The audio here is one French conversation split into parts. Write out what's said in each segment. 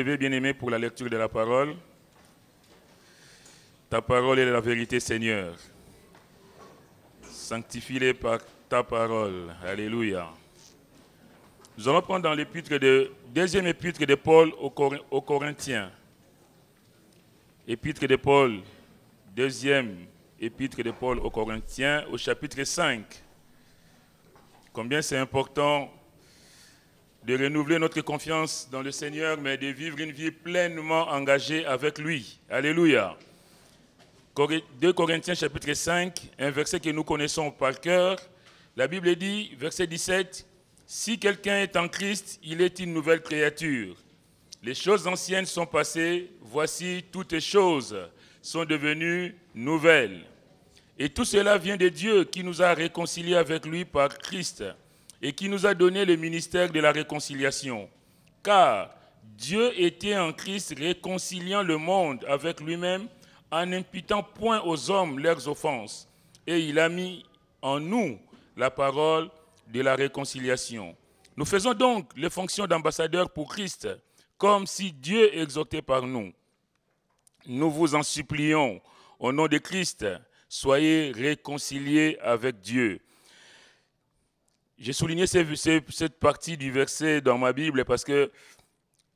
lever, bien-aimés, pour la lecture de la parole. Ta parole est la vérité, Seigneur. Sanctifie-les par ta parole. Alléluia. Nous allons prendre dans deuxième épître de Paul aux Corinthiens. Épître de Paul, deuxième épître de Paul aux Corinthiens, au chapitre 5. Combien c'est important de renouveler notre confiance dans le Seigneur, mais de vivre une vie pleinement engagée avec lui. Alléluia. 2 Corinthiens chapitre 5, un verset que nous connaissons par cœur. La Bible dit, verset 17, « Si quelqu'un est en Christ, il est une nouvelle créature. Les choses anciennes sont passées, voici toutes choses sont devenues nouvelles. Et tout cela vient de Dieu qui nous a réconciliés avec lui par Christ et qui nous a donné le ministère de la réconciliation. Car Dieu était en Christ réconciliant le monde avec lui-même en n'imputant point aux hommes leurs offenses. Et il a mis en nous la parole de la réconciliation. Nous faisons donc les fonctions d'ambassadeurs pour Christ, comme si Dieu exhortait par nous. Nous vous en supplions, au nom de Christ, soyez réconciliés avec Dieu. » J'ai souligné cette partie du verset dans ma Bible parce que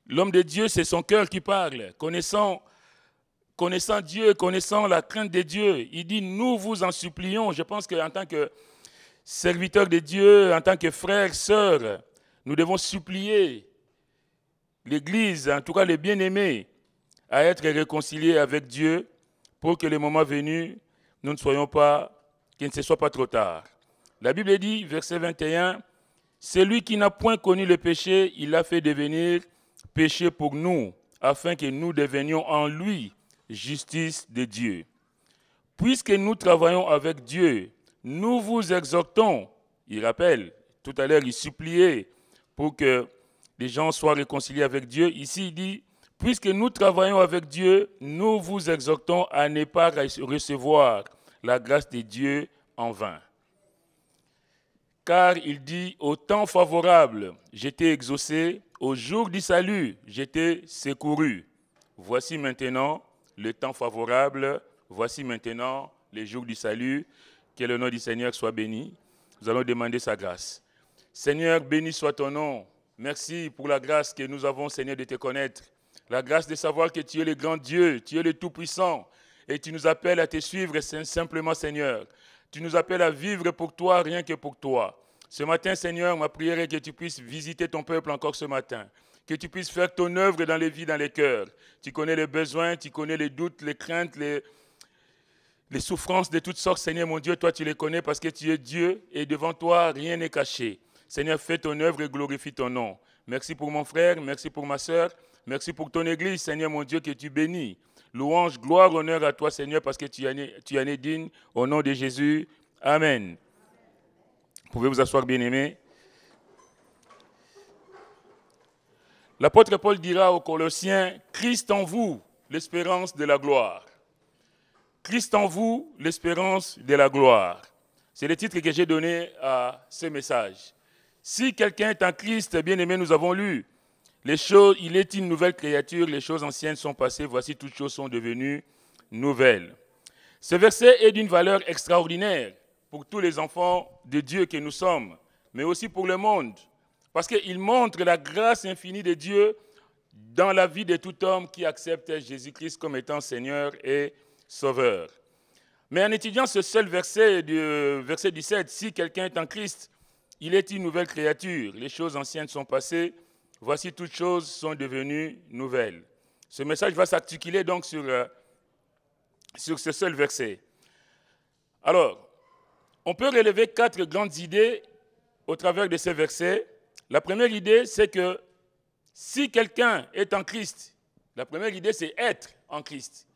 l'homme de Dieu, c'est son cœur qui parle. Connaissant Dieu, connaissant la crainte de Dieu, il dit « nous vous en supplions ». Je pense qu'en tant que serviteurs de Dieu, en tant que frères, sœurs, nous devons supplier l'Église, en tout cas les bien-aimés, à être réconciliés avec Dieu pour que le moment venu, nous ne soyons pas, qu'il ne soit pas trop tard. La Bible dit, verset 21, « Celui qui n'a point connu le péché, il l'a fait devenir péché pour nous, afin que nous devenions en lui justice de Dieu. Puisque nous travaillons avec Dieu, nous vous exhortons, il rappelle, tout à l'heure il suppliait pour que les gens soient réconciliés avec Dieu. Ici il dit, puisque nous travaillons avec Dieu, nous vous exhortons à ne pas recevoir la grâce de Dieu en vain. Car il dit, au temps favorable, j'étais exaucé, au jour du salut, j'étais secouru. Voici maintenant le temps favorable, voici maintenant les jours du salut. Que le nom du Seigneur soit béni. Nous allons demander sa grâce. Seigneur, béni soit ton nom. Merci pour la grâce que nous avons, Seigneur, de te connaître. La grâce de savoir que tu es le grand Dieu, tu es le Tout-Puissant. Et tu nous appelles à te suivre simplement, Seigneur. Tu nous appelles à vivre pour toi, rien que pour toi. Ce matin, Seigneur, ma prière est que tu puisses visiter ton peuple encore ce matin. Que tu puisses faire ton œuvre dans les vies, dans les cœurs. Tu connais les besoins, tu connais les doutes, les craintes, les souffrances de toutes sortes. Seigneur, mon Dieu, toi, tu les connais parce que tu es Dieu et devant toi, rien n'est caché. Seigneur, fais ton œuvre et glorifie ton nom. Merci pour mon frère, merci pour ma sœur, merci pour ton église, Seigneur, mon Dieu, que tu bénis. Louange, gloire, honneur à toi, Seigneur, parce que tu en es digne. Au nom de Jésus, Amen. Vous pouvez vous asseoir, bien-aimés. L'apôtre Paul dira aux Colossiens, « Christ en vous, l'espérance de la gloire. » Christ en vous, l'espérance de la gloire. C'est le titre que j'ai donné à ce message. Si quelqu'un est en Christ, bien-aimé, nous avons lu, il est une nouvelle créature, les choses anciennes sont passées, voici toutes choses sont devenues nouvelles. Ce verset est d'une valeur extraordinaire pour tous les enfants de Dieu que nous sommes, mais aussi pour le monde, parce qu'il montre la grâce infinie de Dieu dans la vie de tout homme qui accepte Jésus-Christ comme étant Seigneur et Sauveur. Mais en étudiant ce seul verset, verset 17, si quelqu'un est en Christ, il est une nouvelle créature, les choses anciennes sont passées, voici toutes choses sont devenues nouvelles. Ce message va s'articuler donc sur ce seul verset. Alors, on peut relever 4 grandes idées au travers de ces versets. La première idée, c'est que si quelqu'un est en Christ, la première idée, c'est être en Christ.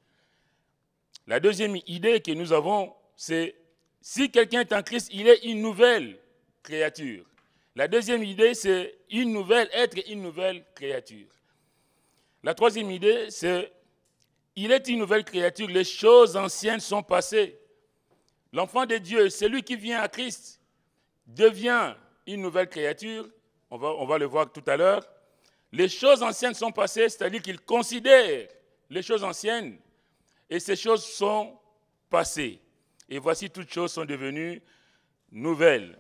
La deuxième idée que nous avons, c'est si quelqu'un est en Christ, il est une nouvelle créature. La deuxième idée, c'est être une nouvelle créature. La troisième idée, c'est il est une nouvelle créature, les choses anciennes sont passées. L'enfant de Dieu, celui qui vient à Christ, devient une nouvelle créature. On va le voir tout à l'heure. les choses anciennes sont passées, c'est-à-dire qu'il considère les choses anciennes et ces choses sont passées. Et voici, toutes choses sont devenues nouvelles.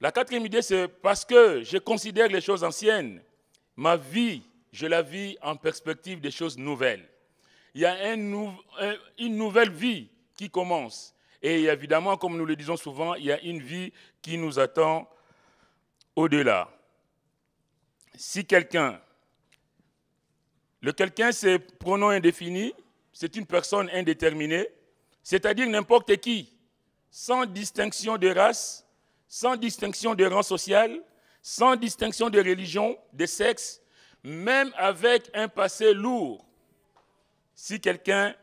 La quatrième idée, c'est parce que je considère les choses anciennes, ma vie, je la vis en perspective des choses nouvelles. Il y a une nouvelle vie qui commence. Et évidemment, comme nous le disons souvent, il y a une vie qui nous attend au-delà. Si quelqu'un, le quelqu'un c'est pronom indéfini, c'est une personne indéterminée, c'est-à-dire n'importe qui, sans distinction de race, sans distinction de rang social, sans distinction de religion, de sexe, même avec un passé lourd, si quelqu'un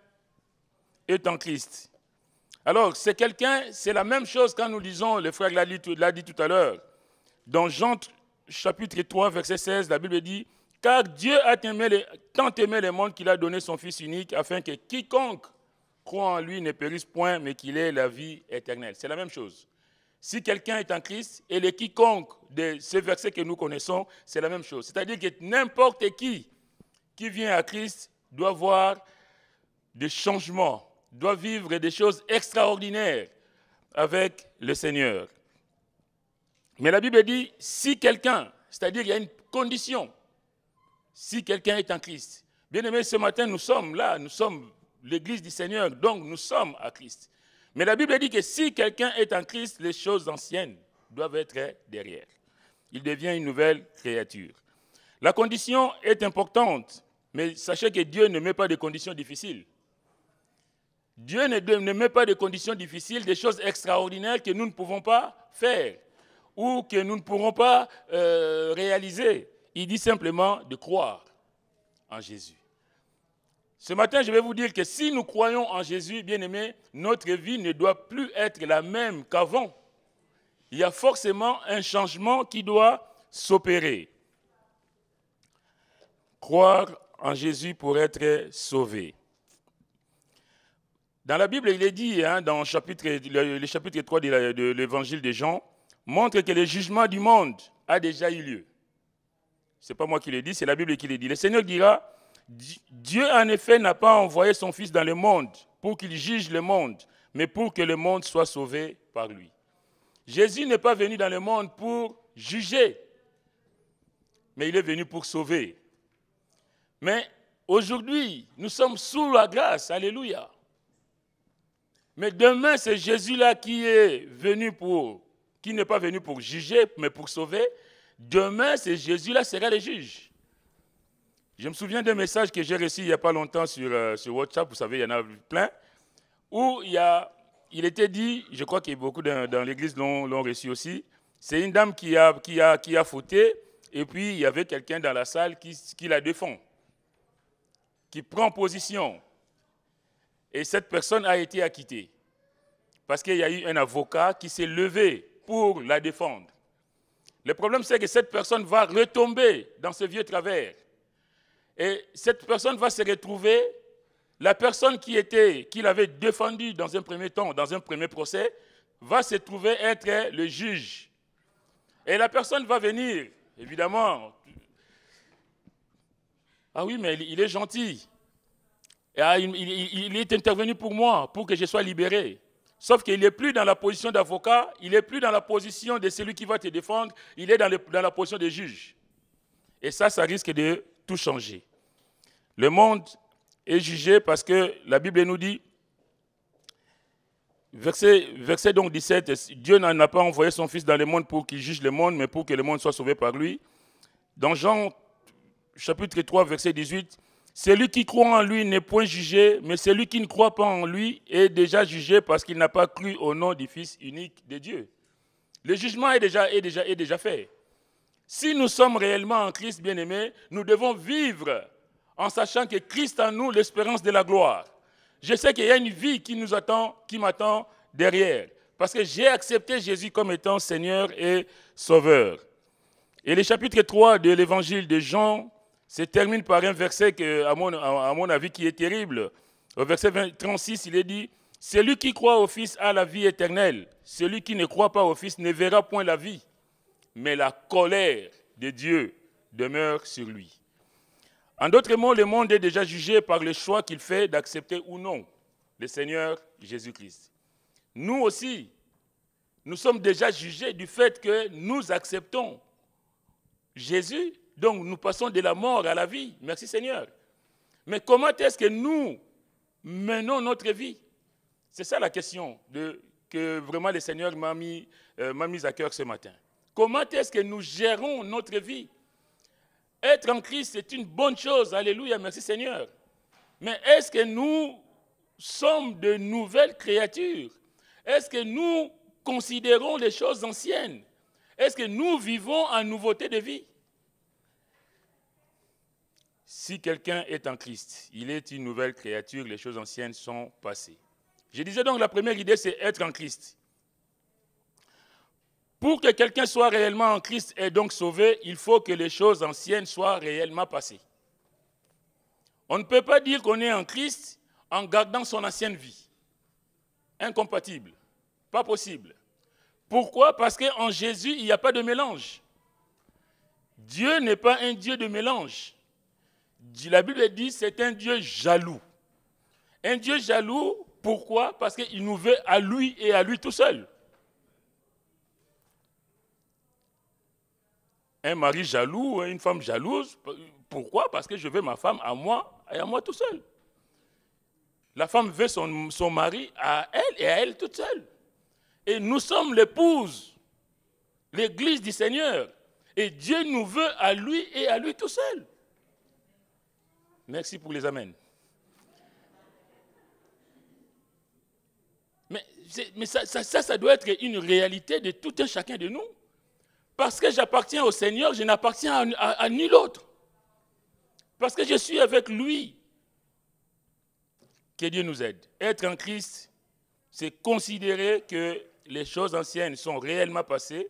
est en Christ. Alors, c'est quelqu'un, c'est la même chose quand nous lisons, le frère l'a dit tout à l'heure, dans Jean chapitre 3, verset 16, la Bible dit « Car Dieu a tant aimé le monde qu'il a donné son Fils unique, afin que quiconque croit en lui ne périsse point, mais qu'il ait la vie éternelle. » C'est la même chose. Si quelqu'un est en Christ, et les quiconque de ces versets que nous connaissons, c'est la même chose. C'est-à-dire que n'importe qui vient à Christ doit voir des changements, doit vivre des choses extraordinaires avec le Seigneur. Mais la Bible dit, si quelqu'un, c'est-à-dire il y a une condition, si quelqu'un est en Christ. Bien aimé, ce matin, nous sommes là, nous sommes l'Église du Seigneur, donc nous sommes à Christ. Mais la Bible dit que si quelqu'un est en Christ, les choses anciennes doivent être derrière. Il devient une nouvelle créature. La condition est importante, mais sachez que Dieu ne met pas de conditions difficiles. Dieu ne met pas de conditions difficiles, des choses extraordinaires que nous ne pouvons pas faire ou que nous ne pourrons pas réaliser. Il dit simplement de croire en Jésus. Ce matin, je vais vous dire que si nous croyons en Jésus, bien-aimés, notre vie ne doit plus être la même qu'avant. Il y a forcément un changement qui doit s'opérer. Croire en Jésus pour être sauvé. Dans la Bible, il est dit, dans le chapitre 3 de l'évangile de Jean, montre que le jugement du monde a déjà eu lieu. Ce n'est pas moi qui le dis, c'est la Bible qui le dit. Le Seigneur dira, Dieu en effet n'a pas envoyé son Fils dans le monde pour qu'il juge le monde, mais pour que le monde soit sauvé par lui. Jésus n'est pas venu dans le monde pour juger, mais il est venu pour sauver. Mais aujourd'hui, nous sommes sous la grâce, alléluia. Mais demain, c'est Jésus-là qui n'est pas venu pour juger, mais pour sauver. Demain, c'est Jésus-là sera le juge. Je me souviens d'un message que j'ai reçu il n'y a pas longtemps sur WhatsApp, vous savez, il y en a plein, où il était dit, je crois que beaucoup dans l'église l'ont reçu aussi, c'est une dame qui a fauté, et puis il y avait quelqu'un dans la salle qui la défend, qui prend position. Et cette personne a été acquittée. Parce qu'il y a eu un avocat qui s'est levé pour la défendre. Le problème, c'est que cette personne va retomber dans ce vieux travers. Et cette personne va se retrouver, la personne qui l'avait défendu dans un premier temps, dans un premier procès, va se trouver être le juge. Et la personne va venir, évidemment. Ah oui, mais il est gentil. Il est intervenu pour moi, pour que je sois libéré. Sauf qu'il n'est plus dans la position d'avocat, il n'est plus dans la position de celui qui va te défendre, il est dans la position de juge. Et ça risque de tout changer. Le monde est jugé parce que la Bible nous dit, verset donc 17, Dieu n'a pas envoyé son Fils dans le monde pour qu'il juge le monde, mais pour que le monde soit sauvé par lui. Dans Jean chapitre 3, verset 18, celui qui croit en lui n'est point jugé, mais celui qui ne croit pas en lui est déjà jugé parce qu'il n'a pas cru au nom du Fils unique de Dieu. Le jugement est déjà fait. Si nous sommes réellement en Christ, bien-aimés, nous devons vivre en sachant que Christ en nous, l'espérance de la gloire. Je sais qu'il y a une vie qui m'attend derrière, parce que j'ai accepté Jésus comme étant Seigneur et Sauveur. Et le chapitre 3 de l'évangile de Jean se termine par un verset à mon avis qui est terrible. Au verset 36, il est dit « Celui qui croit au Fils a la vie éternelle. Celui qui ne croit pas au Fils ne verra point la vie, mais la colère de Dieu demeure sur lui. En d'autres mots, le monde est déjà jugé par le choix qu'il fait d'accepter ou non le Seigneur Jésus-Christ. Nous aussi, nous sommes déjà jugés du fait que nous acceptons Jésus, donc nous passons de la mort à la vie. Merci Seigneur. Mais comment est-ce que nous menons notre vie? C'est ça la question que vraiment le Seigneur m'a mis à cœur ce matin. Comment est-ce que nous gérons notre vie? Être en Christ, c'est une bonne chose. Alléluia, merci Seigneur. Mais est-ce que nous sommes de nouvelles créatures? Est-ce que nous considérons les choses anciennes? Est-ce que nous vivons en nouveauté de vie? Si quelqu'un est en Christ, il est une nouvelle créature, les choses anciennes sont passées. Je disais donc, la première idée, c'est être en Christ. Pour que quelqu'un soit réellement en Christ et donc sauvé, il faut que les choses anciennes soient réellement passées. On ne peut pas dire qu'on est en Christ en gardant son ancienne vie. Incompatible. Pas possible. Pourquoi? Parce qu'en Jésus, il n'y a pas de mélange. Dieu n'est pas un Dieu de mélange. La Bible dit que c'est un Dieu jaloux. Un Dieu jaloux, pourquoi? Parce qu'il nous veut à lui et à lui tout seul. Un mari jaloux, une femme jalouse, pourquoi? Parce que je veux ma femme à moi et à moi tout seul. La femme veut son mari à elle et à elle toute seule. Et nous sommes l'épouse, l'église du Seigneur. Et Dieu nous veut à lui et à lui tout seul. Merci pour les amens. Mais ça doit être une réalité de tout un chacun de nous. Parce que j'appartiens au Seigneur, je n'appartiens à nul autre. Parce que je suis avec lui. Que Dieu nous aide. Être en Christ, c'est considérer que les choses anciennes sont réellement passées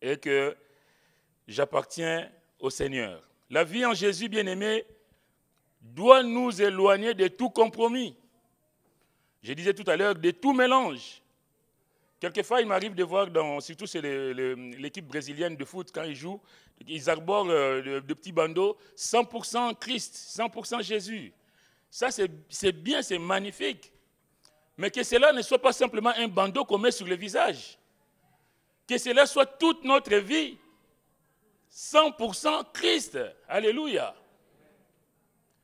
et que j'appartiens au Seigneur. La vie en Jésus, bien-aimé, doit nous éloigner de tout compromis. Je disais tout à l'heure, de tout mélange. Quelquefois, il m'arrive de voir, surtout c'est l'équipe brésilienne de foot, quand ils jouent, ils arborent de petits bandeaux, 100% Christ, 100% Jésus. Ça, c'est bien, c'est magnifique. Mais que cela ne soit pas simplement un bandeau qu'on met sur le visage. Que cela soit toute notre vie. 100% Christ. Alléluia.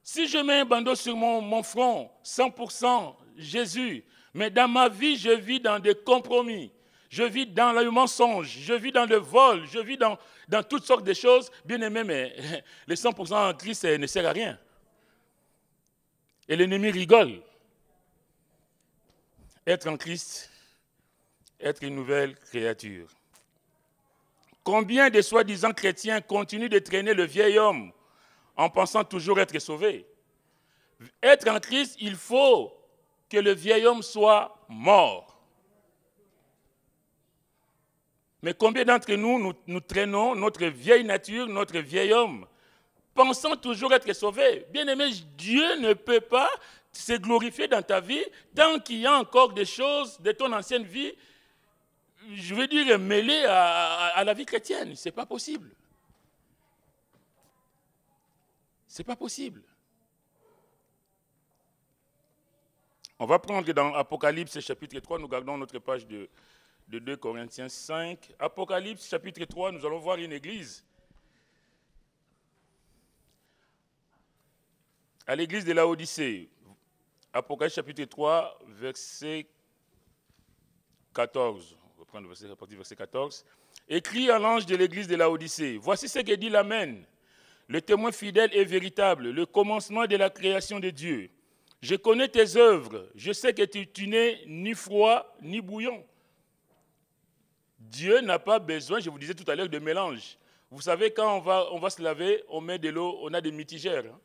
Si je mets un bandeau sur mon front, 100% Jésus, mais dans ma vie, je vis dans des compromis. Je vis dans le mensonge, je vis dans le vol, je vis dans toutes sortes de choses. Bien aimé, mais le 100% en Christ ne sert à rien. Et l'ennemi rigole. Être en Christ, être une nouvelle créature. Combien de soi-disant chrétiens continuent de traîner le vieil homme en pensant toujours être sauvé? Être en Christ, il faut que le vieil homme soit mort. Mais combien d'entre nous traînons notre vieille nature, notre vieil homme, pensant toujours être sauvés? Bien-aimé, Dieu ne peut pas se glorifier dans ta vie tant qu'il y a encore des choses de ton ancienne vie, je veux dire, mêlées à la vie chrétienne. Ce n'est pas possible. Ce n'est pas possible. On va prendre dans Apocalypse chapitre 3, nous gardons notre page de 2 Corinthiens 5. Apocalypse chapitre 3, nous allons voir une église. À l'église de Laodicée. Apocalypse chapitre 3, verset 14. On va prendre à partir du verset 14. Écrit à l'ange de l'église de Laodicée. Voici ce que dit l'Amen, le témoin fidèle et véritable, le commencement de la création de Dieu. Je connais tes œuvres, je sais que tu n'es ni froid ni bouillon. Dieu n'a pas besoin, je vous disais tout à l'heure, de mélange. Vous savez, quand on va se laver, on met de l'eau, on a des mitigères. Hein?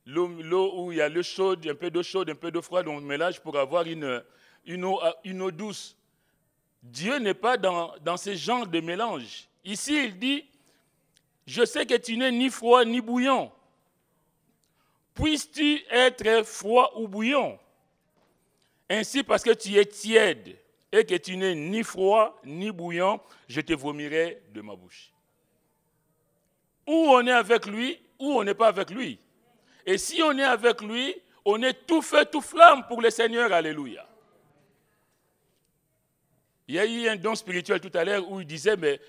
L'eau où il y a l'eau chaude, un peu d'eau chaude, un peu d'eau froide, on mélange pour avoir une eau douce. Dieu n'est pas dans ce genre de mélange. Ici, il dit, je sais que tu n'es ni froid ni bouillon. Puisses-tu être froid ou bouillon? Ainsi, parce que tu es tiède et que tu n'es ni froid ni bouillon, je te vomirai de ma bouche. ou on est avec lui, ou on n'est pas avec lui. Et si on est avec lui, on est tout feu, tout flamme pour le Seigneur. Alléluia. Il y a eu un don spirituel tout à l'heure où il disait, mais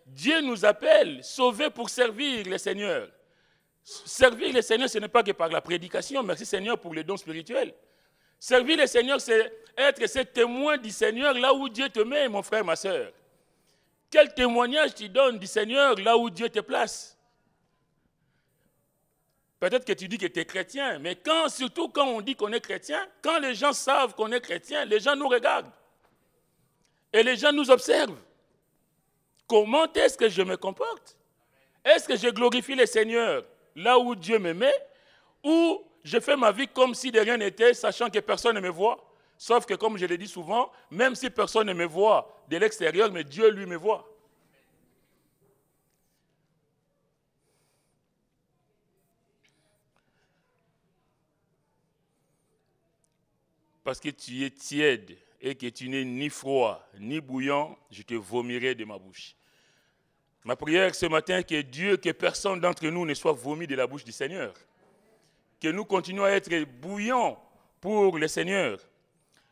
Dieu nous appelle sauvés pour servir le Seigneur. Servir le Seigneur, ce n'est pas que par la prédication. Merci Seigneur pour les dons spirituels. Servir le Seigneur, c'est être ce témoin du Seigneur là où Dieu te met, mon frère, ma soeur. Quel témoignage tu donnes du Seigneur là où Dieu te place? Peut-être que tu dis que tu es chrétien, mais surtout quand on dit qu'on est chrétien, quand les gens savent qu'on est chrétien, les gens nous regardent. Et les gens nous observent. Comment est-ce que je me comporte? Est-ce que je glorifie le Seigneur là où Dieu me met? Ou je fais ma vie comme si de rien n'était, sachant que personne ne me voit? Sauf que, comme je le dis souvent, même si personne ne me voit de l'extérieur, mais Dieu lui me voit. Parce que tu es tiède et que tu n'es ni froid ni bouillant, je te vomirai de ma bouche. Ma prière ce matin, que Dieu, que personne d'entre nous ne soit vomi de la bouche du Seigneur. Que nous continuons à être bouillants pour le Seigneur.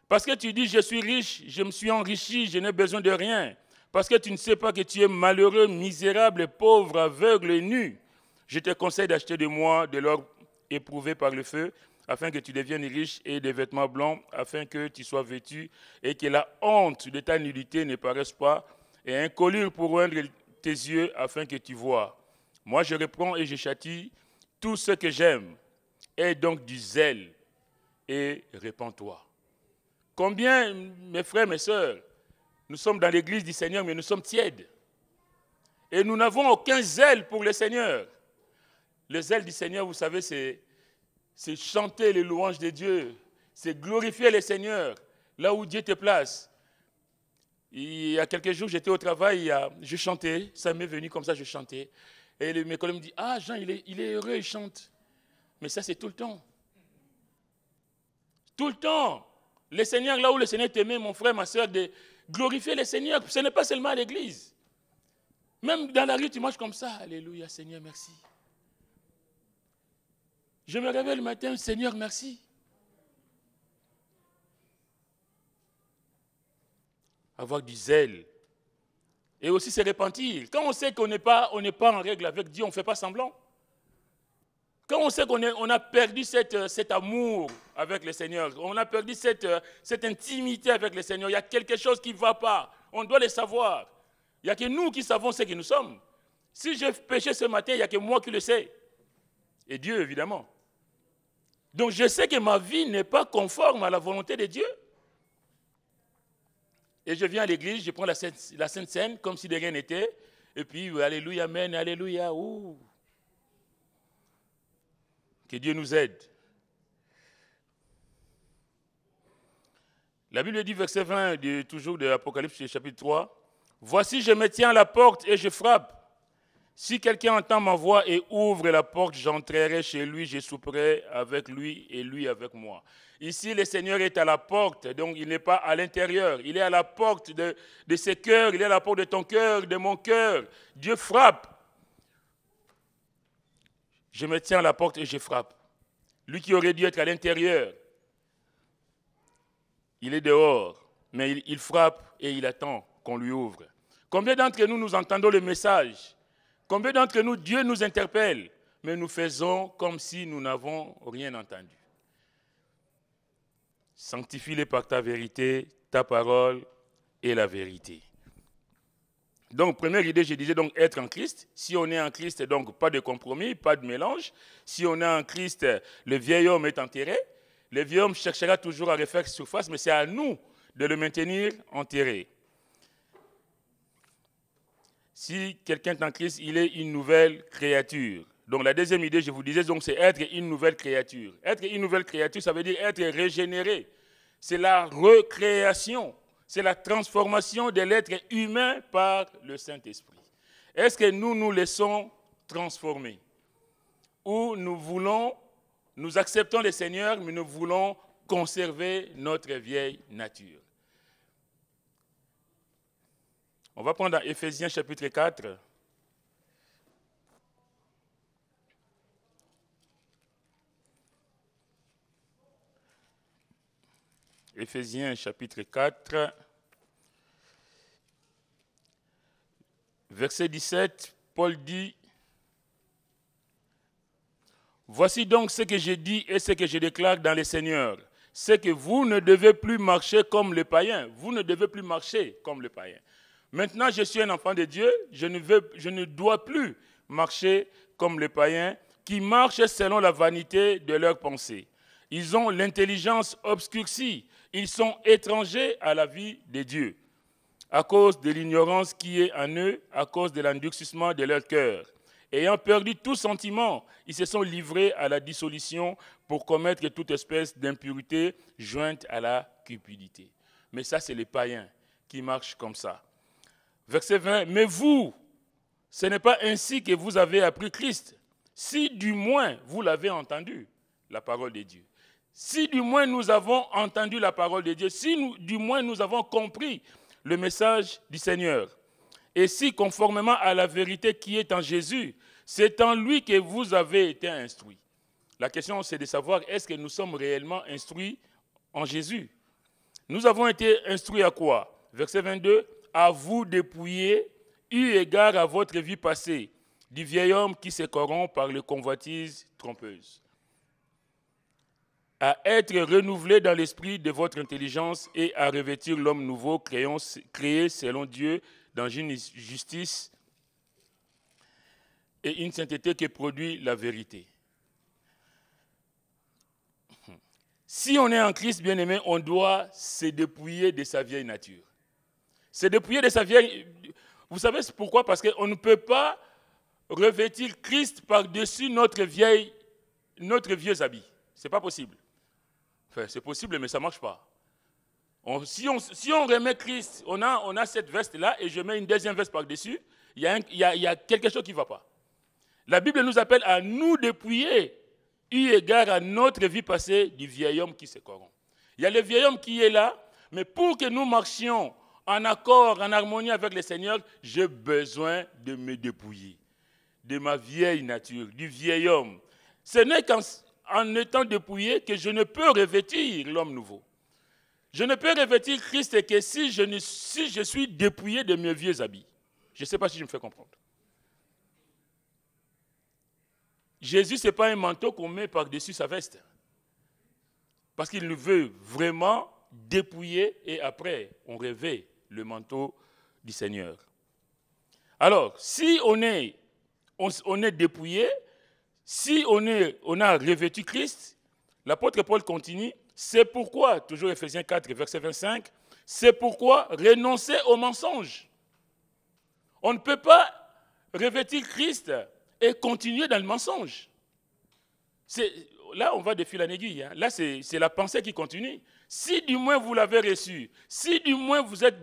Parce que tu dis, je suis riche, je me suis enrichi, je n'ai besoin de rien. Parce que tu ne sais pas que tu es malheureux, misérable, pauvre, aveugle et nu. Je te conseille d'acheter de moi de l'or éprouvé par le feu, afin que tu deviennes riche et des vêtements blancs, afin que tu sois vêtu et que la honte de ta nudité ne paraisse pas, et un collier pour oindre tes yeux, afin que tu vois. Moi, je reprends et je châtie tout ce que j'aime. Aie donc du zèle et répands-toi. Combien, mes frères, mes sœurs, nous sommes dans l'église du Seigneur, mais nous sommes tièdes. Et nous n'avons aucun zèle pour le Seigneur. Le zèle du Seigneur, vous savez, c'est chanter les louanges de Dieu, c'est glorifier le Seigneur, là où Dieu te place. Il y a quelques jours, j'étais au travail, je chantais, ça m'est venu comme ça, je chantais. Et mes collègues me disent, ah Jean, il est heureux, il chante. Mais ça, c'est tout le temps. Tout le temps. Le Seigneur, là où le Seigneur t'aimait, mon frère, ma soeur, de glorifier le Seigneur, ce n'est pas seulement à l'église. Même dans la rue, tu marches comme ça. Alléluia, Seigneur, merci. Je me réveille le matin, Seigneur, merci. Avoir du zèle. Et aussi se repentir. Quand on sait qu'on n'est pas en règle avec Dieu, on ne fait pas semblant. Quand on sait qu'on a perdu cet amour avec le Seigneur, on a perdu cette intimité avec le Seigneur, il y a quelque chose qui ne va pas. On doit le savoir. Il n'y a que nous qui savons ce que nous sommes. Si j'ai péché ce matin, il n'y a que moi qui le sais. Et Dieu, évidemment. Donc je sais que ma vie n'est pas conforme à la volonté de Dieu. Et je viens à l'église, je prends la Sainte Seine comme si de rien n'était. Et puis, alléluia, amen, alléluia, ouh. Que Dieu nous aide. La Bible dit, verset 20, toujours de l'Apocalypse chapitre 3, « Voici, je me tiens à la porte et je frappe. Si quelqu'un entend ma voix et ouvre la porte, j'entrerai chez lui, je souperai avec lui et lui avec moi. » Ici, le Seigneur est à la porte, donc il n'est pas à l'intérieur. Il est à la porte de ses cœurs, il est à la porte de ton cœur, de mon cœur. Dieu frappe. Je me tiens à la porte et je frappe. Lui qui aurait dû être à l'intérieur, il est dehors, mais il frappe et il attend qu'on lui ouvre. Combien d'entre nous entendons le message? Combien d'entre nous, Dieu nous interpelle, mais nous faisons comme si nous n'avons rien entendu? Sanctifie-les par ta vérité, ta parole est la vérité. Donc, première idée, je disais donc être en Christ. Si on est en Christ, donc pas de compromis, pas de mélange. Si on est en Christ, le vieil homme est enterré. Le vieil homme cherchera toujours à refaire surface, mais c'est à nous de le maintenir enterré. Si quelqu'un est en Christ, il est une nouvelle créature. Donc la deuxième idée, je vous disais, donc, c'est être une nouvelle créature. Être une nouvelle créature, ça veut dire être régénéré. C'est la recréation. C'est la transformation de l'être humain par le Saint-Esprit. Est-ce que nous nous laissons transformer? Ou nous acceptons le Seigneur, mais nous voulons conserver notre vieille nature? On va prendre dans Éphésiens chapitre 4. Éphésiens chapitre 4, verset 17, Paul dit, « Voici donc ce que je dis et ce que je déclare dans le Seigneur, c'est que vous ne devez plus marcher comme les païens. Vous ne devez plus marcher comme les païens. Maintenant, je suis un enfant de Dieu, je ne dois plus marcher comme les païens qui marchent selon la vanité de leurs pensées. Ils ont l'intelligence obscurcie, ils sont étrangers à la vie de Dieu, à cause de l'ignorance qui est en eux, à cause de l'endurcissement de leur cœur. Ayant perdu tout sentiment, ils se sont livrés à la dissolution pour commettre toute espèce d'impureté jointe à la cupidité. » Mais ça, c'est les païens qui marchent comme ça. Verset 20, « Mais vous, ce n'est pas ainsi que vous avez appris Christ, si du moins vous l'avez entendu, la parole de Dieu. Si du moins nous avons entendu la parole de Dieu, si du moins nous avons compris le message du Seigneur, et si conformément à la vérité qui est en Jésus, c'est en lui que vous avez été instruits. » La question, c'est de savoir, est-ce que nous sommes réellement instruits en Jésus? Nous avons été instruits à quoi? Verset 22, « À vous dépouiller, eu égard à votre vie passée, du vieil homme qui se corrompt par les convoitises trompeuses. À être renouvelé dans l'esprit de votre intelligence et à revêtir l'homme nouveau créé selon Dieu dans une justice et une sainteté qui produit la vérité. » Si on est en Christ, bien-aimé, on doit se dépouiller de sa vieille nature. Se dépouiller de sa vieille... Vous savez pourquoi? Parce qu'on ne peut pas revêtir Christ par-dessus notre vieux habit. Ce n'est pas possible. Enfin, c'est possible, mais ça ne marche pas. Si on remet Christ, on a cette veste-là et je mets une deuxième veste par-dessus, il y a quelque chose qui ne va pas. La Bible nous appelle à nous dépouiller, eu égard à notre vie passée, du vieil homme qui se corrompt. Il y a le vieil homme qui est là, mais pour que nous marchions en accord, en harmonie avec le Seigneur, j'ai besoin de me dépouiller de ma vieille nature, du vieil homme. Ce n'est qu'en étant dépouillé que je ne peux revêtir l'homme nouveau. Je ne peux revêtir Christ que si je suis dépouillé de mes vieux habits. Je ne sais pas si je me fais comprendre. Jésus, ce n'est pas un manteau qu'on met par-dessus sa veste. Parce qu'il nous veut vraiment dépouiller et après, on revêt le manteau du Seigneur. Alors, si on est dépouillé, si on a revêtu Christ, l'apôtre Paul continue, c'est pourquoi, toujours Éphésiens 4, verset 25, c'est pourquoi renoncer au mensonge. On ne peut pas revêtir Christ et continuer dans le mensonge. Là, on va de fil en aiguille. Hein. Là, c'est la pensée qui continue. Si du moins vous l'avez reçu, si du moins vous êtes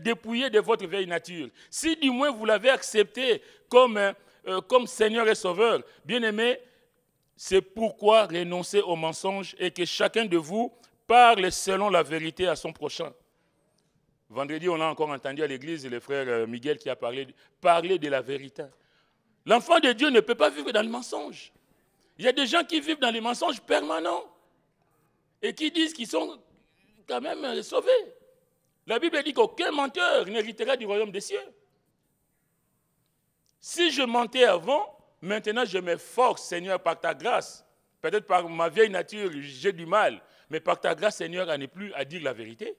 dépouillé de votre vieille nature, si du moins vous l'avez accepté comme Seigneur et Sauveur, bien-aimé, c'est pourquoi renoncer au mensonge et que chacun de vous parle selon la vérité à son prochain. Vendredi, on a encore entendu à l'église le frère Miguel qui a parlé de la vérité. L'enfant de Dieu ne peut pas vivre dans le mensonge. Il y a des gens qui vivent dans les mensonges permanents et qui disent qu'ils sont quand même sauvés. La Bible dit qu'aucun menteur n'héritera du royaume des cieux. Si je mentais avant, maintenant je m'efforce, Seigneur, par ta grâce. Peut-être par ma vieille nature, j'ai du mal, mais par ta grâce, Seigneur, à ne plus à dire la vérité.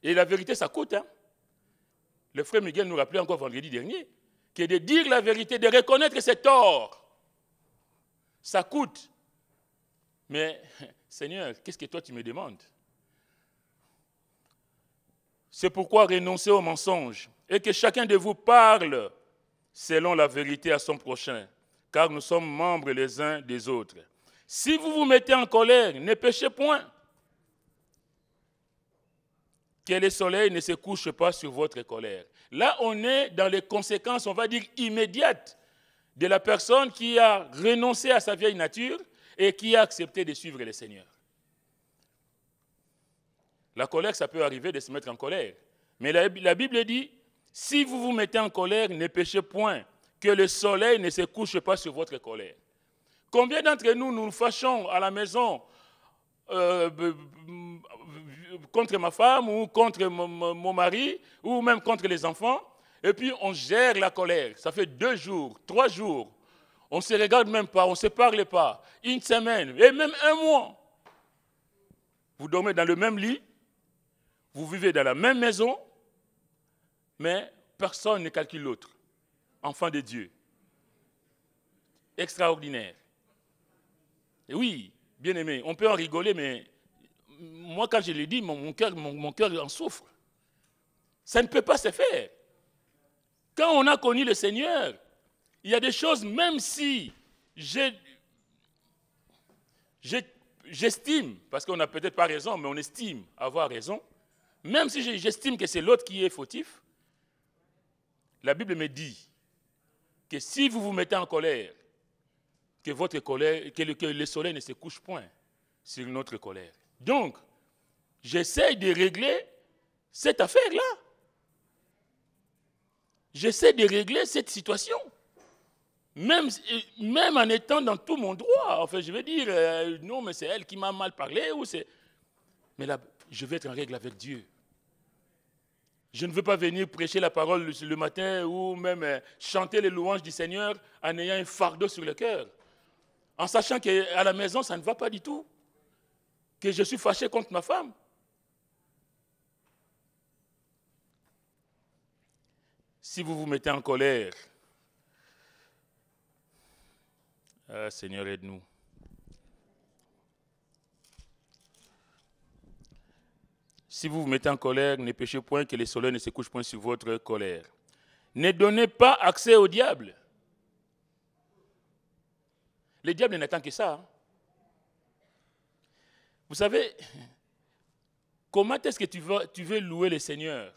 Et la vérité, ça coûte. Hein? Le frère Miguel nous rappelait encore vendredi dernier que de dire la vérité, de reconnaître ses torts, ça coûte. Mais, Seigneur, qu'est-ce que toi tu me demandes? C'est pourquoi renoncer au mensonge et que chacun de vous parle selon la vérité à son prochain, car nous sommes membres les uns des autres. Si vous vous mettez en colère, ne péchez point. Que le soleil ne se couche pas sur votre colère. Là, on est dans les conséquences, on va dire, immédiates de la personne qui a renoncé à sa vieille nature et qui a accepté de suivre le Seigneur. La colère, ça peut arriver de se mettre en colère. Mais la Bible dit, si vous vous mettez en colère, ne péchez point, que le soleil ne se couche pas sur votre colère. Combien d'entre nous nous fâchons à la maison contre ma femme ou contre mon mari ou même contre les enfants. Et puis on gère la colère. Ça fait 2 jours, 3 jours. On ne se regarde même pas, on ne se parle pas. 1 semaine et même 1 mois. Vous dormez dans le même lit, vous vivez dans la même maison, mais personne ne calcule l'autre. Enfant de Dieu. Extraordinaire. Et oui, bien aimé, on peut en rigoler, mais moi quand je l'ai dit, mon cœur en souffre. Ça ne peut pas se faire. Quand on a connu le Seigneur, il y a des choses, même si j'estime, parce qu'on n'a peut-être pas raison, mais on estime avoir raison, même si j'estime que c'est l'autre qui est fautif, la Bible me dit que si vous vous mettez en colère, que votre colère, que le soleil ne se couche point sur notre colère. Donc, j'essaie de régler cette affaire-là. J'essaie de régler cette situation. Même en étant dans tout mon droit. Enfin, je vais dire, non, mais c'est elle qui m'a mal parlé. Mais là, je vais être en règle avec Dieu. Je ne veux pas venir prêcher la parole le matin ou même chanter les louanges du Seigneur en ayant un fardeau sur le cœur. En sachant qu'à la maison, ça ne va pas du tout. Que je suis fâché contre ma femme. Si vous vous mettez en colère, Seigneur, aide-nous. Si vous vous mettez en colère, ne péchez point, que le soleil ne se couche point sur votre colère. Ne donnez pas accès au diable. Le diable n'attend que ça. Hein. Vous savez, comment est-ce que tu veux louer le Seigneur?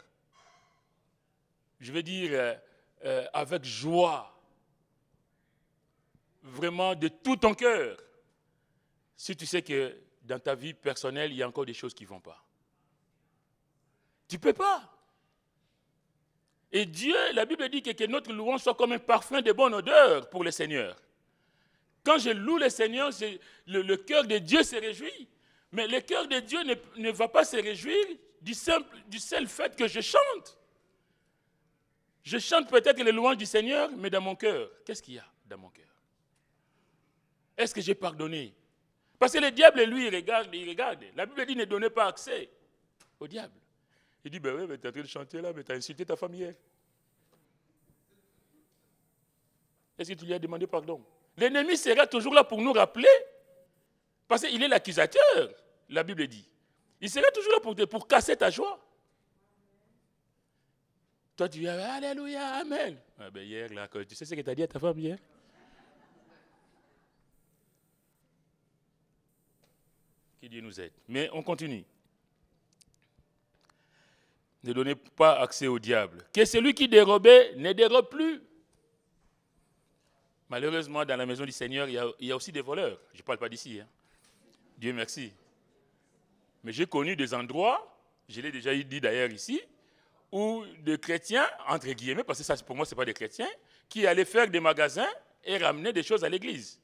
Je veux dire, avec joie, vraiment de tout ton cœur, si tu sais que dans ta vie personnelle, il y a encore des choses qui ne vont pas. Tu ne peux pas. Et Dieu, la Bible dit que notre louange soit comme un parfum de bonne odeur pour le Seigneur. Quand je loue le Seigneur, le cœur de Dieu se réjouit. Mais le cœur de Dieu ne va pas se réjouir du seul fait que je chante. Je chante peut-être les louanges du Seigneur, mais dans mon cœur, qu'est-ce qu'il y a dans mon cœur? Est-ce que j'ai pardonné? Parce que le diable, lui, il regarde. La Bible dit ne donnez pas accès au diable. Il dit, ben oui, mais tu es en train de chanter là, mais tu as insulté ta femme hier. Est-ce que tu lui as demandé pardon? L'ennemi sera toujours là pour nous rappeler, parce qu'il est l'accusateur, la Bible dit. Il sera toujours là pour casser ta joie. Toi, tu dis, alléluia, amen. Ah ben hier, là, tu sais ce que tu as dit à ta femme hier? Que Dieu nous aide. Mais on continue. Ne donnez pas accès au diable. Que celui qui dérobait ne dérobe plus. Malheureusement, dans la maison du Seigneur, il y a aussi des voleurs. Je ne parle pas d'ici. Hein. Dieu merci. Mais j'ai connu des endroits, je l'ai déjà dit d'ailleurs ici, où des chrétiens, entre guillemets, parce que ça pour moi, ce n'est pas des chrétiens, qui allaient faire des magasins et ramener des choses à l'église.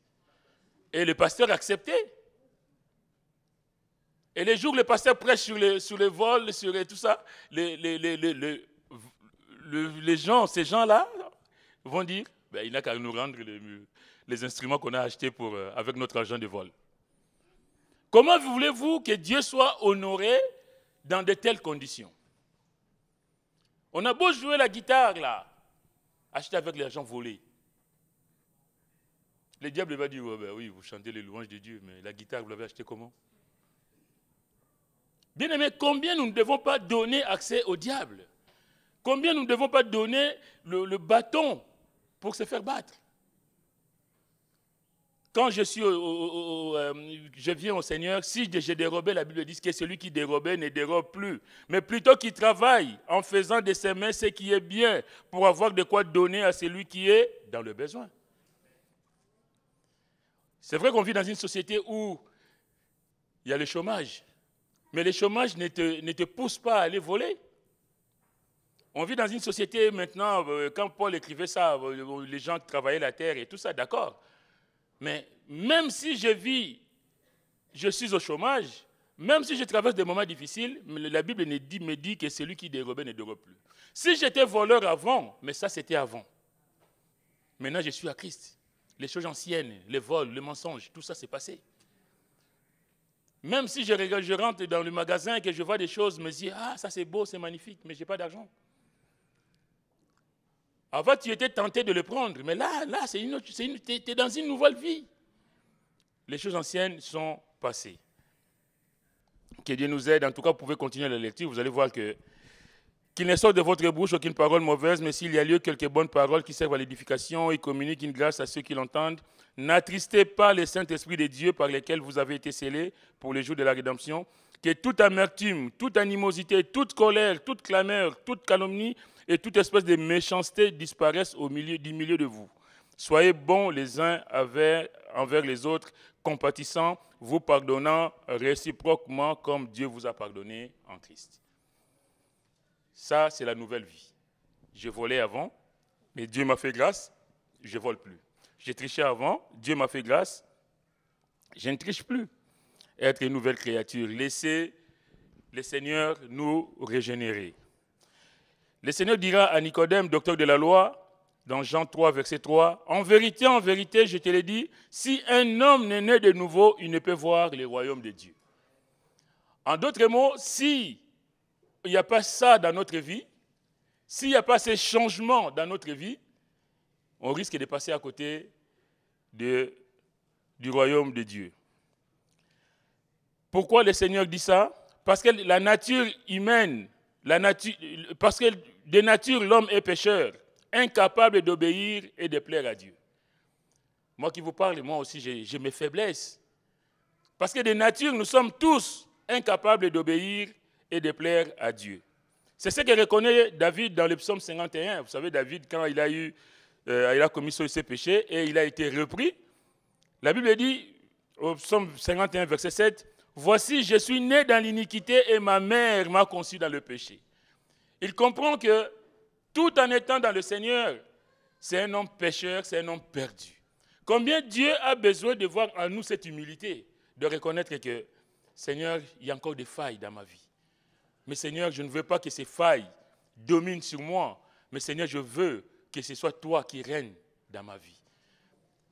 Et le pasteur acceptait. Et les jours où le pasteur prêche sur le vol, sur tout ça, les gens, ces gens-là vont dire, ben, il n'a qu'à nous rendre les instruments qu'on a achetés avec notre argent de vol. Comment voulez-vous que Dieu soit honoré dans de telles conditions? On a beau jouer la guitare, là, acheter avec l'argent volé. Le diable va dire, oh, ben oui, vous chantez les louanges de Dieu, mais la guitare, vous l'avez achetée comment? Bien aimé, combien nous ne devons pas donner accès au diable? Combien nous ne devons pas donner le bâton pour se faire battre? Quand je viens au Seigneur, si j'ai dérobé, la Bible dit que celui qui dérobait ne dérobe plus, mais plutôt qu'il travaille en faisant de ses mains ce qui est bien pour avoir de quoi donner à celui qui est dans le besoin. C'est vrai qu'on vit dans une société où il y a le chômage, mais le chômage ne te pousse pas à aller voler. On vit dans une société maintenant, quand Paul écrivait ça, les gens travaillaient la terre et tout ça, d'accord. Mais même si je vis je suis au chômage, même si je traverse des moments difficiles, la Bible me dit que celui qui dérobait ne dérobe plus. Si j'étais voleur avant, mais ça c'était avant. Maintenant je suis à Christ. Les choses anciennes, les vols, les mensonges, tout ça c'est passé. Même si je rentre dans le magasin et que je vois des choses, je me dis, ah ça c'est beau, c'est magnifique, mais je n'ai pas d'argent. Avant tu étais tenté de le prendre, mais là tu es dans une nouvelle vie. Les choses anciennes sont passées. Que Dieu nous aide. En tout cas, vous pouvez continuer la lecture. Vous allez voir qu'il ne sort de votre bouche aucune parole mauvaise, mais s'il y a lieu, quelques bonnes paroles qui servent à l'édification et communiquent une grâce à ceux qui l'entendent. N'attristez pas le Saint-Esprit de Dieu par lesquels vous avez été scellés pour les jours de la rédemption. Que toute amertume, toute animosité, toute colère, toute clameur, toute calomnie et toute espèce de méchanceté disparaissent du milieu de vous. Soyez bons les uns envers les autres, compatissants, vous pardonnant réciproquement comme Dieu vous a pardonné en Christ. Ça, c'est la nouvelle vie. Je volais avant, mais Dieu m'a fait grâce, je ne vole plus. J'ai triché avant, Dieu m'a fait grâce, je ne triche plus. Être une nouvelle créature, laissez le Seigneur nous régénérer. Le Seigneur dira à Nicodème, docteur de la loi, dans Jean 3, verset 3, « En vérité, je te l'ai dit, si un homme n'est né de nouveau, il ne peut voir le royaume de Dieu. » En d'autres mots, s'il n'y a pas ça dans notre vie, s'il n'y a pas ces changements dans notre vie, on risque de passer à côté du royaume de Dieu. Pourquoi le Seigneur dit ça? Parce que la nature humaine, parce que de nature, l'homme est pécheur, incapable d'obéir et de plaire à Dieu. Moi qui vous parle, moi aussi, j'ai mes faiblesses. Parce que de nature, nous sommes tous incapables d'obéir et de plaire à Dieu. C'est ce que reconnaît David dans le psaume 51. Vous savez, David, quand il a commis ses péchés et il a été repris, la Bible dit, au psaume 51, verset 7, « Voici, je suis né dans l'iniquité et ma mère m'a conçu dans le péché. » Il comprend que tout en étant dans le Seigneur, c'est un homme pécheur, c'est un homme perdu. Combien Dieu a besoin de voir en nous cette humilité, de reconnaître que, Seigneur, il y a encore des failles dans ma vie. Mais Seigneur, je ne veux pas que ces failles dominent sur moi. Mais Seigneur, je veux que ce soit toi qui règnes dans ma vie.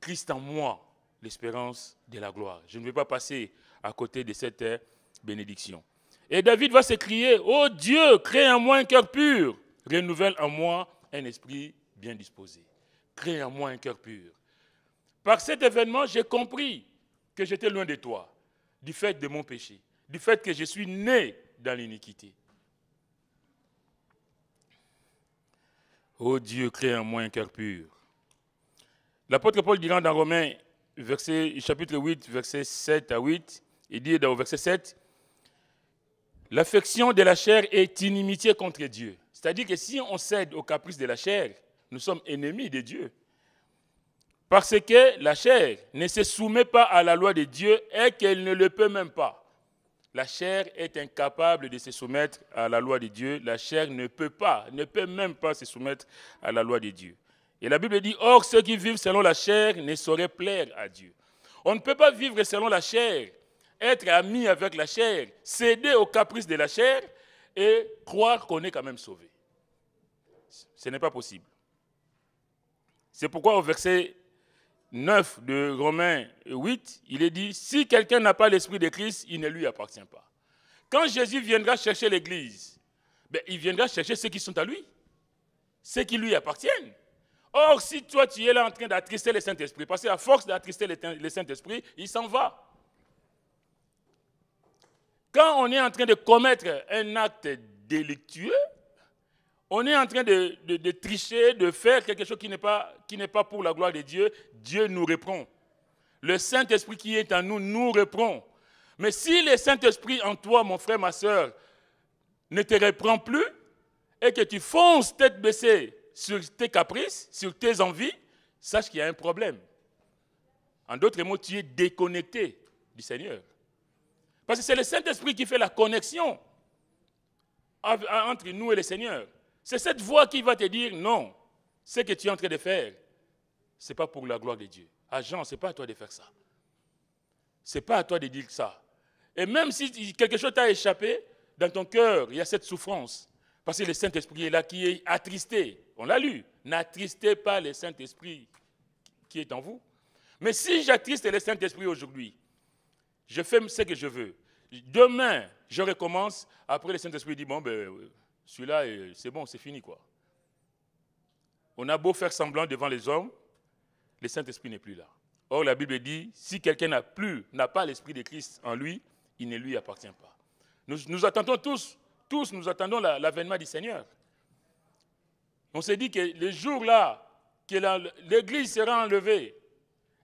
Christ en moi, l'espérance de la gloire. Je ne veux pas passer à côté de cette bénédiction. Et David va s'écrier, « Oh Dieu, crée en moi un cœur pur. Renouvelle en moi un esprit bien disposé. » Crée en moi un cœur pur. Par cet événement, j'ai compris que j'étais loin de toi, du fait de mon péché, du fait que je suis né dans l'iniquité. Oh Dieu, crée en moi un cœur pur. L'apôtre Paul dira dans Romains, chapitre 8, versets 7 à 8, il dit dans le verset 7, « L'affection de la chair est inimitié contre Dieu. » C'est-à-dire que si on cède aux caprices de la chair, nous sommes ennemis de Dieu. Parce que la chair ne se soumet pas à la loi de Dieu et qu'elle ne le peut même pas. La chair est incapable de se soumettre à la loi de Dieu. La chair ne peut même pas se soumettre à la loi de Dieu. Et la Bible dit, « Or, ceux qui vivent selon la chair ne sauraient plaire à Dieu. » On ne peut pas vivre selon la chair, être ami avec la chair, céder aux caprices de la chair et croire qu'on est quand même sauvé. Ce n'est pas possible. C'est pourquoi au verset 9 de Romains 8, il est dit, « Si quelqu'un n'a pas l'esprit de Christ, il ne lui appartient pas. » Quand Jésus viendra chercher l'Église, il viendra chercher ceux qui sont à lui, ceux qui lui appartiennent. Or, si toi, tu es là en train d'attrister le Saint-Esprit, parce qu'à force d'attrister le Saint-Esprit, il s'en va. Quand on est en train de commettre un acte délictueux, on est en train de tricher, de faire quelque chose qui n'est pas pour la gloire de Dieu, Dieu nous reprend. Le Saint-Esprit qui est en nous nous reprend. Mais si le Saint-Esprit en toi, mon frère, ma soeur, ne te reprend plus et que tu fonces tête baissée sur tes caprices, sur tes envies, sache qu'il y a un problème. En d'autres mots, tu es déconnecté du Seigneur. Parce que c'est le Saint-Esprit qui fait la connexion entre nous et le Seigneur. C'est cette voix qui va te dire non, ce que tu es en train de faire, ce n'est pas pour la gloire de Dieu. Ah Jean, ce n'est pas à toi de faire ça. Ce n'est pas à toi de dire ça. Et même si quelque chose t'a échappé, dans ton cœur, il y a cette souffrance. Parce que le Saint-Esprit est là, qui est attristé. On l'a lu. N'attristez pas le Saint-Esprit qui est en vous. Mais si j'attriste le Saint-Esprit aujourd'hui, je fais ce que je veux. Demain, je recommence. Après, le Saint-Esprit dit, bon, ben, celui-là, c'est bon, c'est fini, quoi. On a beau faire semblant devant les hommes, le Saint-Esprit n'est plus là. Or, la Bible dit, si quelqu'un n'a pas l'Esprit de Christ en lui, il ne lui appartient pas. Nous attendons tous nous attendons l'avènement du Seigneur. On s'est dit que le jour-là, que l'Église sera enlevée,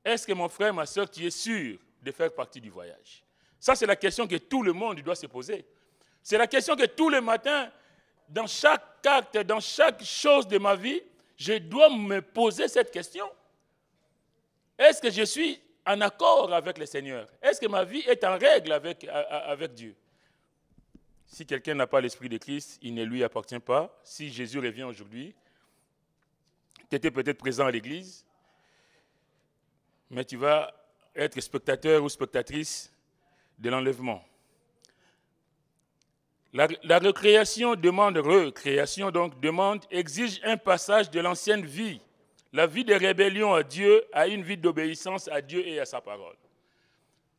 est-ce que mon frère, ma soeur, tu es sûr de faire partie du voyage? Ça, c'est la question que tout le monde doit se poser. C'est la question que tous les matins, dans chaque acte, dans chaque chose de ma vie, je dois me poser cette question. Est-ce que je suis en accord avec le Seigneur? Est-ce que ma vie est en règle avec Dieu? Si quelqu'un n'a pas l'Esprit de Christ, il ne lui appartient pas. Si Jésus revient aujourd'hui, tu étais peut-être présent à l'église, mais tu vas être spectateur ou spectatrice de l'enlèvement. La recréation demande, exige un passage de l'ancienne vie, la vie de rébellion à Dieu, à une vie d'obéissance à Dieu et à sa parole.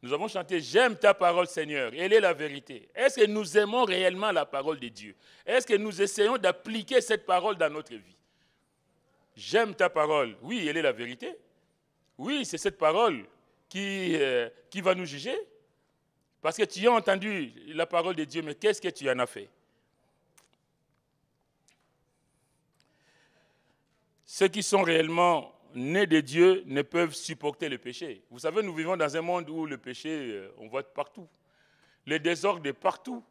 Nous avons chanté « J'aime ta parole, Seigneur ». Elle est la vérité. Est-ce que nous aimons réellement la parole de Dieu? Est-ce que nous essayons d'appliquer cette parole dans notre vie? J'aime ta parole. Oui, elle est la vérité. Oui, c'est cette parole qui va nous juger. Parce que tu as entendu la parole de Dieu, mais qu'est-ce que tu en as fait? Ceux qui sont réellement nés de Dieu ne peuvent supporter le péché. Vous savez, nous vivons dans un monde où le péché, on voit partout. Le désordre est partout.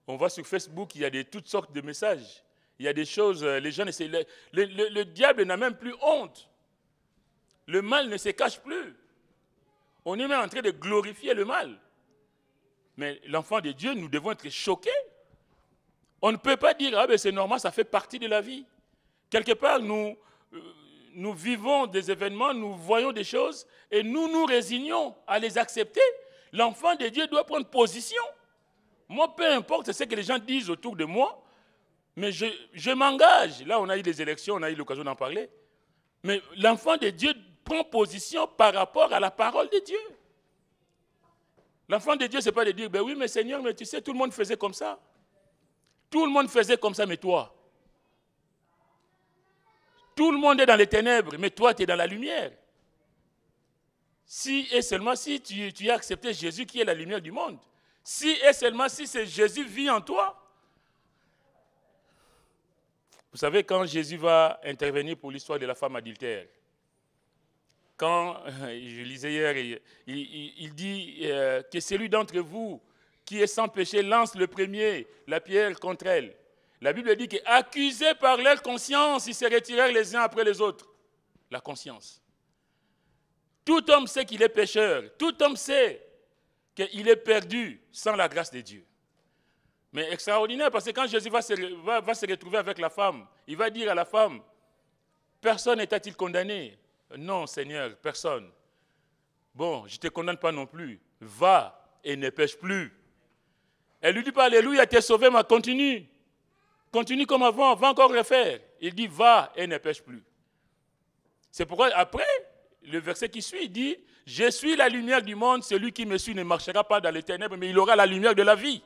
On voit sur Facebook, il y a toutes sortes de messages. Il y a des choses, les gens essaient. Le diable n'a même plus honte. Le mal ne se cache plus. On est même en train de glorifier le mal. Mais l'enfant de Dieu, nous devons être choqués. On ne peut pas dire, ah ben c'est normal, ça fait partie de la vie. Quelque part, nous vivons des événements, nous voyons des choses et nous nous résignons à les accepter. L'enfant de Dieu doit prendre position. Moi, peu importe ce que les gens disent autour de moi, mais je m'engage. Là, on a eu les élections, on a eu l'occasion d'en parler. Mais l'enfant de Dieu prend position par rapport à la parole de Dieu. L'enfant de Dieu, ce n'est pas de dire, ben oui, mais Seigneur, mais tu sais, tout le monde faisait comme ça. Tout le monde faisait comme ça, mais toi. Tout le monde est dans les ténèbres, mais toi, tu es dans la lumière. Si et seulement si tu as accepté Jésus qui est la lumière du monde. Si et seulement si Jésus vit en toi. Vous savez, quand Jésus va intervenir pour l'histoire de la femme adultère, quand, je lisais hier, il dit que celui d'entre vous qui est sans péché lance le premier la pierre contre elle. La Bible dit qu'accusés par leur conscience, ils se retirèrent les uns après les autres. La conscience. Tout homme sait qu'il est pécheur. Tout homme sait qu'il est perdu sans la grâce de Dieu. Mais extraordinaire, parce que quand Jésus va se retrouver avec la femme, il va dire à la femme, personne n'est-il condamné? Non, Seigneur, personne. Bon, je ne te condamne pas non plus. Va et ne pêche plus. Elle lui dit pas, alléluia, tu es sauvé, mais continue. Continue comme avant, va encore refaire. Il dit, va et ne pêche plus. C'est pourquoi après, le verset qui suit, il dit, je suis la lumière du monde, celui qui me suit ne marchera pas dans les ténèbres, mais il aura la lumière de la vie.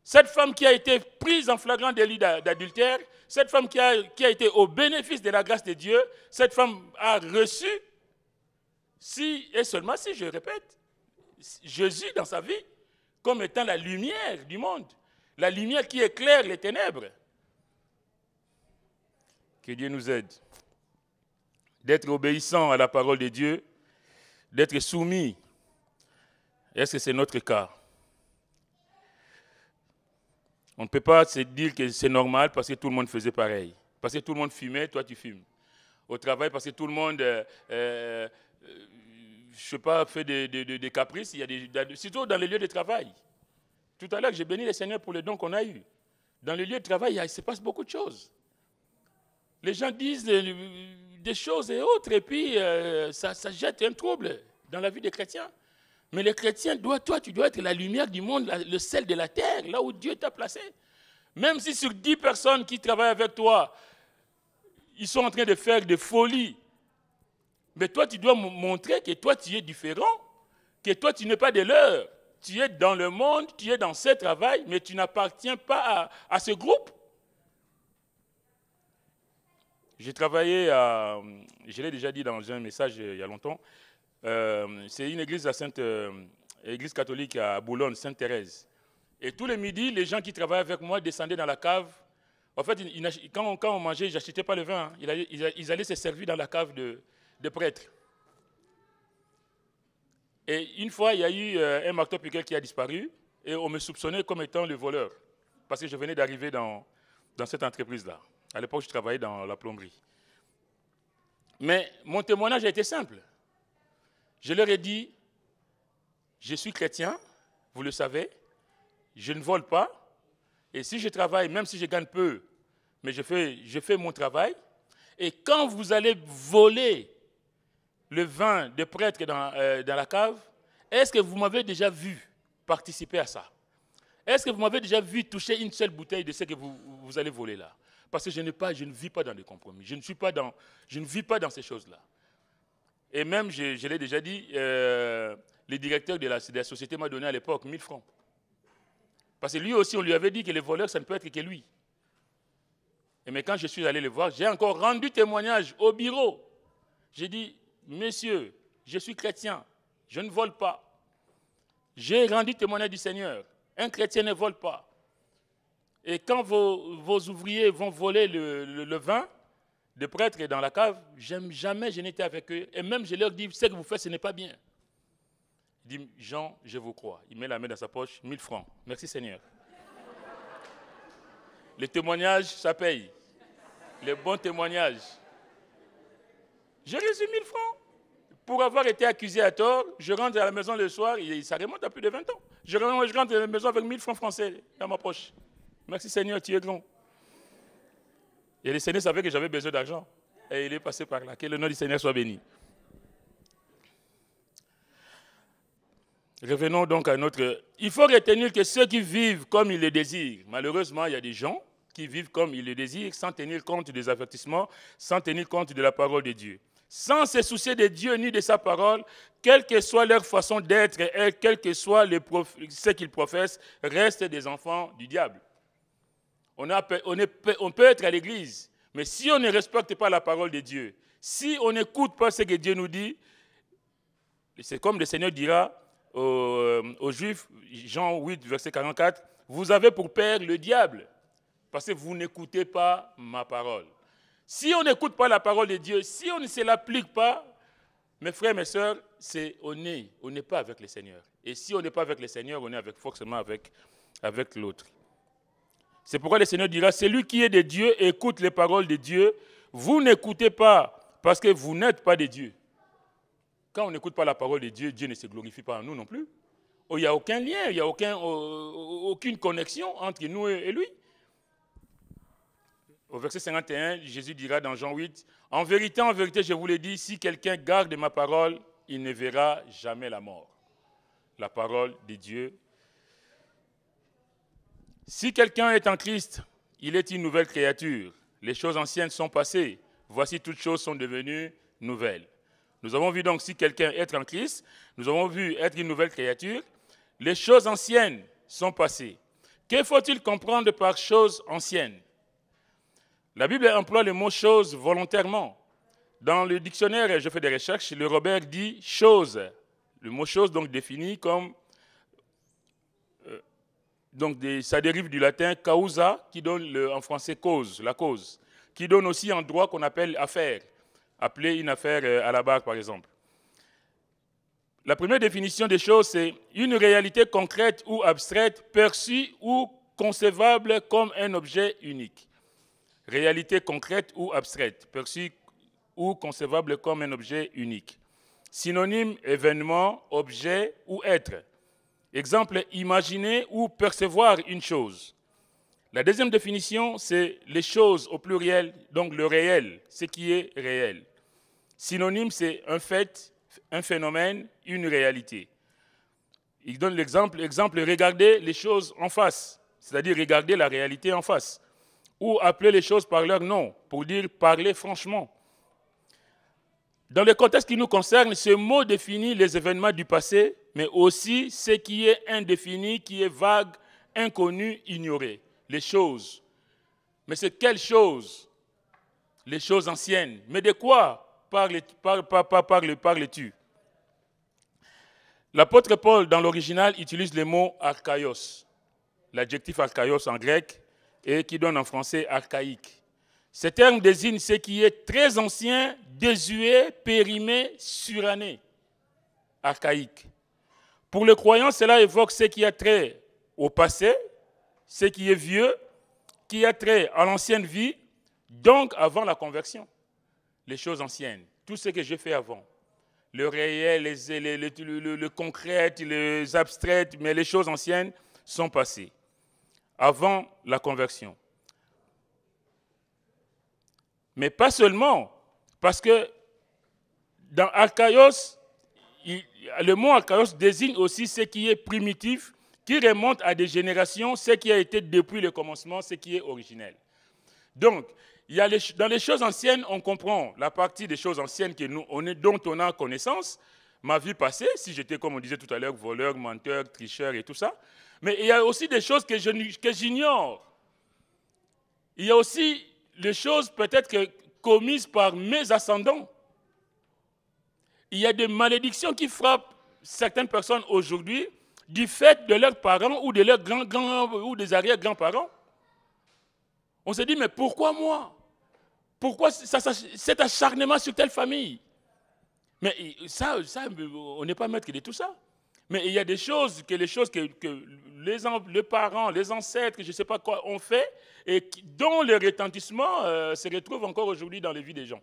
Cette femme qui a été prise en flagrant délit d'adultère, cette femme qui a été au bénéfice de la grâce de Dieu, cette femme a reçu, si et seulement si, je répète, Jésus dans sa vie, comme étant la lumière du monde, la lumière qui éclaire les ténèbres. Que Dieu nous aide d'être obéissants à la parole de Dieu, d'être soumis. Est-ce que c'est notre cas? On ne peut pas se dire que c'est normal parce que tout le monde faisait pareil. Parce que tout le monde fumait, toi tu fumes. Au travail, parce que tout le monde, je ne sais pas, fait des caprices, surtout dans les lieux de travail. Tout à l'heure, j'ai béni le Seigneur pour les dons qu'on a eus. Dans les lieux de travail, il se passe beaucoup de choses. Les gens disent des choses et autres, et puis ça jette un trouble. dans la vie des chrétiens. Mais les chrétiens, toi, tu dois être la lumière du monde, le sel de la terre, là où Dieu t'a placé. Même si sur 10 personnes qui travaillent avec toi, ils sont en train de faire des folies, mais toi, tu dois montrer que toi, tu es différent, que toi, tu n'es pas de leur. Tu es dans le monde, tu es dans ce travail, mais tu n'appartiens pas à ce groupe. J'ai travaillé je l'ai déjà dit dans un message il y a longtemps, c'est une église, église catholique à Boulogne, Sainte-Thérèse. Et tous les midis, les gens qui travaillaient avec moi descendaient dans la cave. En fait, quand on mangeait, ils n'achetaient pas le vin. Hein. Ils allaient se servir dans la cave de prêtres. Et une fois, il y a eu un marteau-piqueur qui a disparu et on me soupçonnait comme étant le voleur parce que je venais d'arriver dans cette entreprise-là. À l'époque, je travaillais dans la plomberie. Mais mon témoignage a été simple. Je leur ai dit, je suis chrétien, vous le savez, je ne vole pas, et si je travaille, même si je gagne peu, mais je fais mon travail, et quand vous allez voler le vin des prêtres dans la cave, est-ce que vous m'avez déjà vu participer à ça? Est-ce que vous m'avez déjà vu toucher une seule bouteille de ce que vous allez voler là? Parce que je ne vis pas dans des compromis, je ne vis pas dans ces choses-là. Et même, je l'ai déjà dit, le directeur de la société m'a donné à l'époque 1000 francs. Parce que lui aussi, on lui avait dit que les voleurs, ça ne peut être que lui. Mais quand je suis allé le voir, j'ai encore rendu témoignage au bureau. J'ai dit, monsieur, je suis chrétien, je ne vole pas. J'ai rendu témoignage du Seigneur. Un chrétien ne vole pas. Et quand vos ouvriers vont voler le vin des prêtres dans la cave, jamais je n'étais avec eux. Et même je leur dis, ce que vous faites, ce n'est pas bien. Il dit, Jean, je vous crois. Il met la main dans sa poche, 1000 francs. Merci Seigneur. Les témoignages, ça paye. Les bons témoignages. J'ai reçu 1000 francs. Pour avoir été accusé à tort, je rentre à la maison le soir, et ça remonte à plus de 20 ans. Je rentre à la maison avec 1000 francs français dans ma poche. Merci Seigneur, tu es grand. Et le Seigneur savait que j'avais besoin d'argent. Et il est passé par là. Que le nom du Seigneur soit béni. Revenons donc à notre... Il faut retenir que ceux qui vivent comme ils le désirent, malheureusement, il y a des gens qui vivent comme ils le désirent, sans tenir compte des avertissements, sans tenir compte de la parole de Dieu. Sans se soucier de Dieu ni de sa parole, quelle que soit leur façon d'être et quel que soit ce qu'ils professent, restent des enfants du diable. On peut être à l'église, mais si on ne respecte pas la parole de Dieu, si on n'écoute pas ce que Dieu nous dit, c'est comme le Seigneur dira aux Juifs, Jean 8, verset 44, « Vous avez pour père le diable, parce que vous n'écoutez pas ma parole. » Si on n'écoute pas la parole de Dieu, si on ne se l'applique pas, mes frères, mes sœurs, on n'est pas avec le Seigneur. Et si on n'est pas avec le Seigneur, on est forcément avec l'autre. C'est pourquoi le Seigneur dira, celui qui est de Dieu écoute les paroles de Dieu. Vous n'écoutez pas parce que vous n'êtes pas de Dieu. Quand on n'écoute pas la parole de Dieu, Dieu ne se glorifie pas en nous non plus. Il n'y a aucun lien, il n'y a aucune connexion entre nous et lui. Au verset 51, Jésus dira dans Jean 8, « En vérité, je vous l'ai dit, si quelqu'un garde ma parole, il ne verra jamais la mort. » La parole de Dieu. Si quelqu'un est en Christ, il est une nouvelle créature. Les choses anciennes sont passées. Voici, toutes choses sont devenues nouvelles. Nous avons vu donc, si quelqu'un est en Christ, nous avons vu être une nouvelle créature. Les choses anciennes sont passées. Que faut-il comprendre par choses anciennes? La Bible emploie le mot « chose » volontairement. Dans le dictionnaire, je fais des recherches, le Robert dit « chose ». Le mot « chose » donc défini comme... ça dérive du latin « causa » qui donne en français « cause », la cause, qui donne aussi en droit qu'on appelle « affaire », appeler une affaire à la barre par exemple. La première définition des choses, c'est une réalité concrète ou abstraite, perçue ou concevable comme un objet unique. Réalité concrète ou abstraite, perçue ou concevable comme un objet unique. Synonyme, événement, objet ou être. Exemple, imaginer ou percevoir une chose. La deuxième définition, c'est les choses au pluriel, donc le réel, ce qui est réel. Synonyme, c'est un fait, un phénomène, une réalité. Il donne l'exemple, regardez les choses en face, c'est-à-dire regarder la réalité en face. Ou appeler les choses par leur nom, pour dire parler franchement. Dans le contexte qui nous concerne, ce mot définit les événements du passé, mais aussi ce qui est indéfini, qui est vague, inconnu, ignoré. Les choses. Mais c'est quelles choses? Les choses anciennes. Mais de quoi parles-tu? L'apôtre Paul, dans l'original, utilise le mot archaïos, l'adjectif archaïos en grec, et qui donne en français archaïque. Ce terme désigne ce qui est très ancien, désuet, périmé, suranné, archaïque. Pour le croyant, cela évoque ce qui a trait au passé, ce qui est vieux, qui a trait à l'ancienne vie, donc avant la conversion. Les choses anciennes, tout ce que j'ai fait avant. Le réel, le concret, les abstraites, mais les choses anciennes sont passées, avant la conversion. Mais pas seulement, parce que dans archaïos, le mot archaïos désigne aussi ce qui est primitif, qui remonte à des générations, ce qui a été depuis le commencement, ce qui est originel. Donc, dans les choses anciennes, on comprend la partie des choses anciennes dont on a connaissance, ma vie passée, si j'étais, comme on disait tout à l'heure, voleur, menteur, tricheur et tout ça. Mais il y a aussi des choses que j'ignore. Il y a aussi les choses peut-être commises par mes ascendants. Il y a des malédictions qui frappent certaines personnes aujourd'hui du fait de leurs parents ou de leurs ou des arrière-grands-parents. On se dit, mais pourquoi moi? Pourquoi cet acharnement sur telle famille? Mais ça, on n'est pas maître de tout ça. Mais il y a des choses que les parents, les ancêtres, je ne sais pas quoi, ont fait et dont le retentissement se retrouve encore aujourd'hui dans les vies des gens.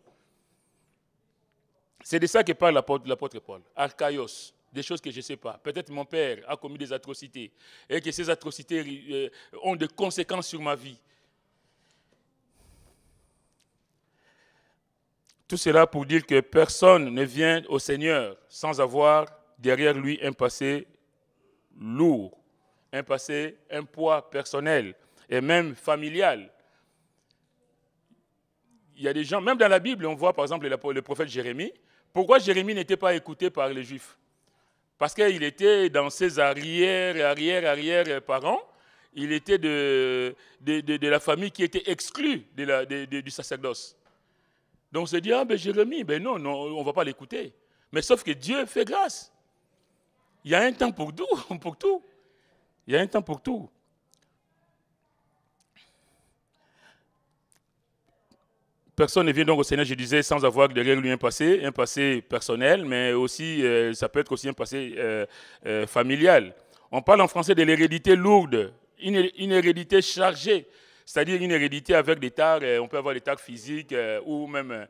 C'est de ça que parle l'apôtre Paul. Archaïos, des choses que je ne sais pas. Peut-être mon père a commis des atrocités et que ces atrocités ont des conséquences sur ma vie. Tout cela pour dire que personne ne vient au Seigneur sans avoir derrière lui un passé lourd, un poids personnel et même familial. Il y a des gens, même dans la Bible, on voit par exemple le prophète Jérémie. Pourquoi Jérémie n'était pas écouté par les Juifs? Parce qu'il était dans ses arrière-parents, il était de la famille qui était exclue du sacerdoce. Donc on se dit, Jérémie, non, on ne va pas l'écouter. Mais sauf que Dieu fait grâce. Il y a un temps pour tout. Il y a un temps pour tout. Personne ne vient donc au Seigneur, je disais, sans avoir derrière lui un passé personnel, mais aussi, ça peut être aussi un passé familial. On parle en français de l'hérédité lourde, une hérédité chargée. C'est-à-dire une hérédité avec des tares, on peut avoir des tares physiques ou même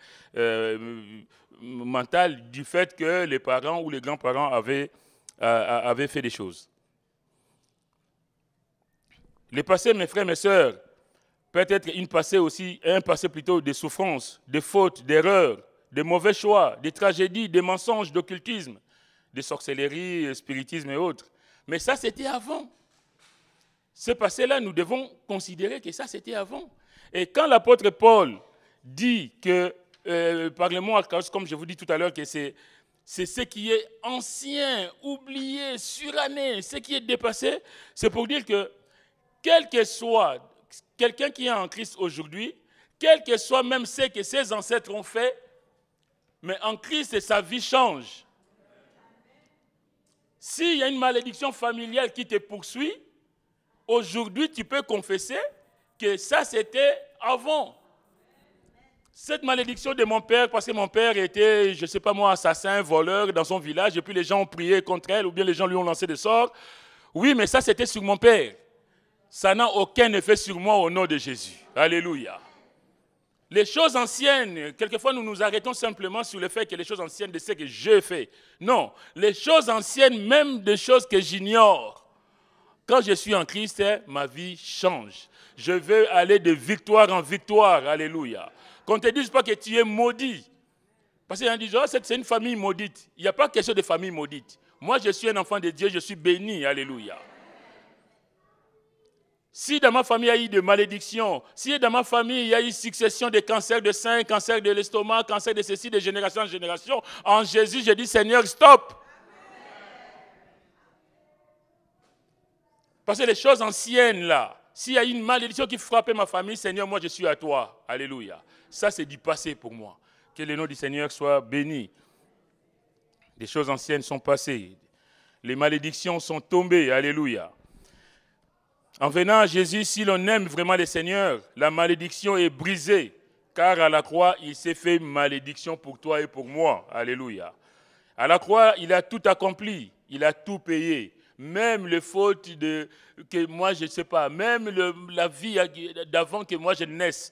mentales du fait que les parents ou les grands-parents avaient fait des choses. Le passé, mes frères, mes sœurs, peut être un passé plutôt de souffrances, de fautes, d'erreurs, de mauvais choix, de tragédies, de mensonges, d'occultisme, de sorcellerie, spiritisme et autres. Mais ça, c'était avant. Ce passé-là, nous devons considérer que ça, c'était avant. Et quand l'apôtre Paul dit que, par le mot archaïos, comme je vous dis tout à l'heure, que c'est ce qui est ancien, oublié, suranné, ce qui est dépassé, c'est pour dire que, quel que soit quelqu'un qui est en Christ aujourd'hui, quel que soit même ce que ses ancêtres ont fait, mais en Christ, sa vie change. S'il y a une malédiction familiale qui te poursuit, aujourd'hui, tu peux confesser que ça, c'était avant. Cette malédiction de mon père, parce que mon père était, je ne sais pas moi, assassin, voleur dans son village, et puis les gens ont prié contre elle, ou bien les gens lui ont lancé des sorts. Oui, mais ça, c'était sur mon père. Ça n'a aucun effet sur moi au nom de Jésus. Alléluia. Les choses anciennes, quelquefois nous nous arrêtons simplement sur le fait que les choses anciennes de ce que j'ai fait. Non, les choses anciennes, même des choses que j'ignore. Quand je suis en Christ, ma vie change. Je veux aller de victoire en victoire. Alléluia. Qu'on ne te dise pas que tu es maudit. Parce qu'il y en a qui disent, oh, c'est une famille maudite. Il n'y a pas question de famille maudite. Moi, je suis un enfant de Dieu, je suis béni. Alléluia. Si dans ma famille il y a eu de malédictions, si dans ma famille il y a eu succession de cancers de sein, cancer de l'estomac, cancer de ceci, de génération en génération, en Jésus, je dis, Seigneur, stop. Parce que les choses anciennes là, s'il y a une malédiction qui frappait ma famille, Seigneur, moi je suis à toi. Alléluia. Ça c'est du passé pour moi. Que le nom du Seigneur soit béni. Les choses anciennes sont passées. Les malédictions sont tombées. Alléluia. En venant à Jésus, si l'on aime vraiment le Seigneur, la malédiction est brisée. Car à la croix, il s'est fait malédiction pour toi et pour moi. Alléluia. À la croix, il a tout accompli. Il a tout payé. Même les fautes que moi, je ne sais pas. Même la vie d'avant que moi, je naisse.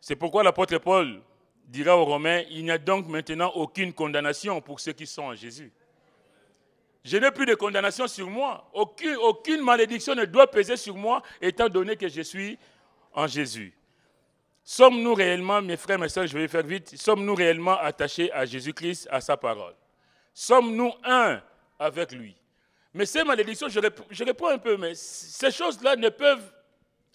C'est pourquoi l'apôtre Paul dira aux Romains, il n'y a donc maintenant aucune condamnation pour ceux qui sont en Jésus. Je n'ai plus de condamnation sur moi. Aucune malédiction ne doit peser sur moi, étant donné que je suis en Jésus. Sommes-nous réellement, mes frères, mes sœurs, je vais faire vite, sommes-nous réellement attachés à Jésus-Christ, à sa parole? Sommes-nous un avec lui? Mais ces malédictions, je réponds un peu, mais ces choses-là ne peuvent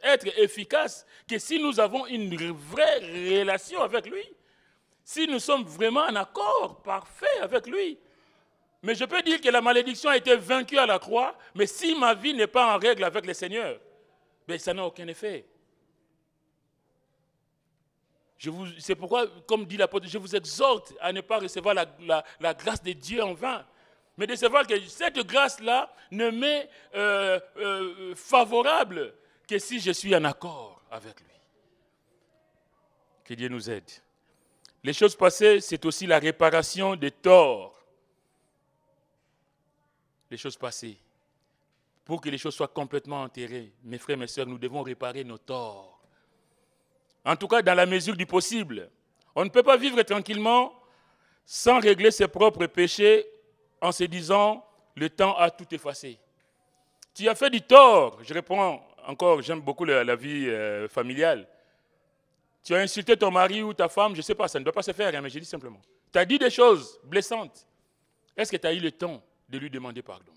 être efficaces que si nous avons une vraie relation avec lui, si nous sommes vraiment en accord parfait avec lui. Mais je peux dire que la malédiction a été vaincue à la croix, mais si ma vie n'est pas en règle avec le Seigneur, ben ça n'a aucun effet. C'est pourquoi, comme dit l'apôtre, je vous exhorte à ne pas recevoir la grâce de Dieu en vain, mais de savoir que cette grâce-là ne m'est favorable que si je suis en accord avec lui. Que Dieu nous aide. Les choses passées, c'est aussi la réparation des torts. Les choses passées. Pour que les choses soient complètement enterrées, mes frères, mes sœurs, nous devons réparer nos torts. En tout cas, dans la mesure du possible. On ne peut pas vivre tranquillement sans régler ses propres péchés en se disant, le temps a tout effacé. Tu as fait du tort. Je reprends encore, j'aime beaucoup la vie familiale. Tu as insulté ton mari ou ta femme, je ne sais pas, ça ne doit pas se faire, hein, mais je dis simplement. Tu as dit des choses blessantes. Est-ce que tu as eu le temps de lui demander pardon?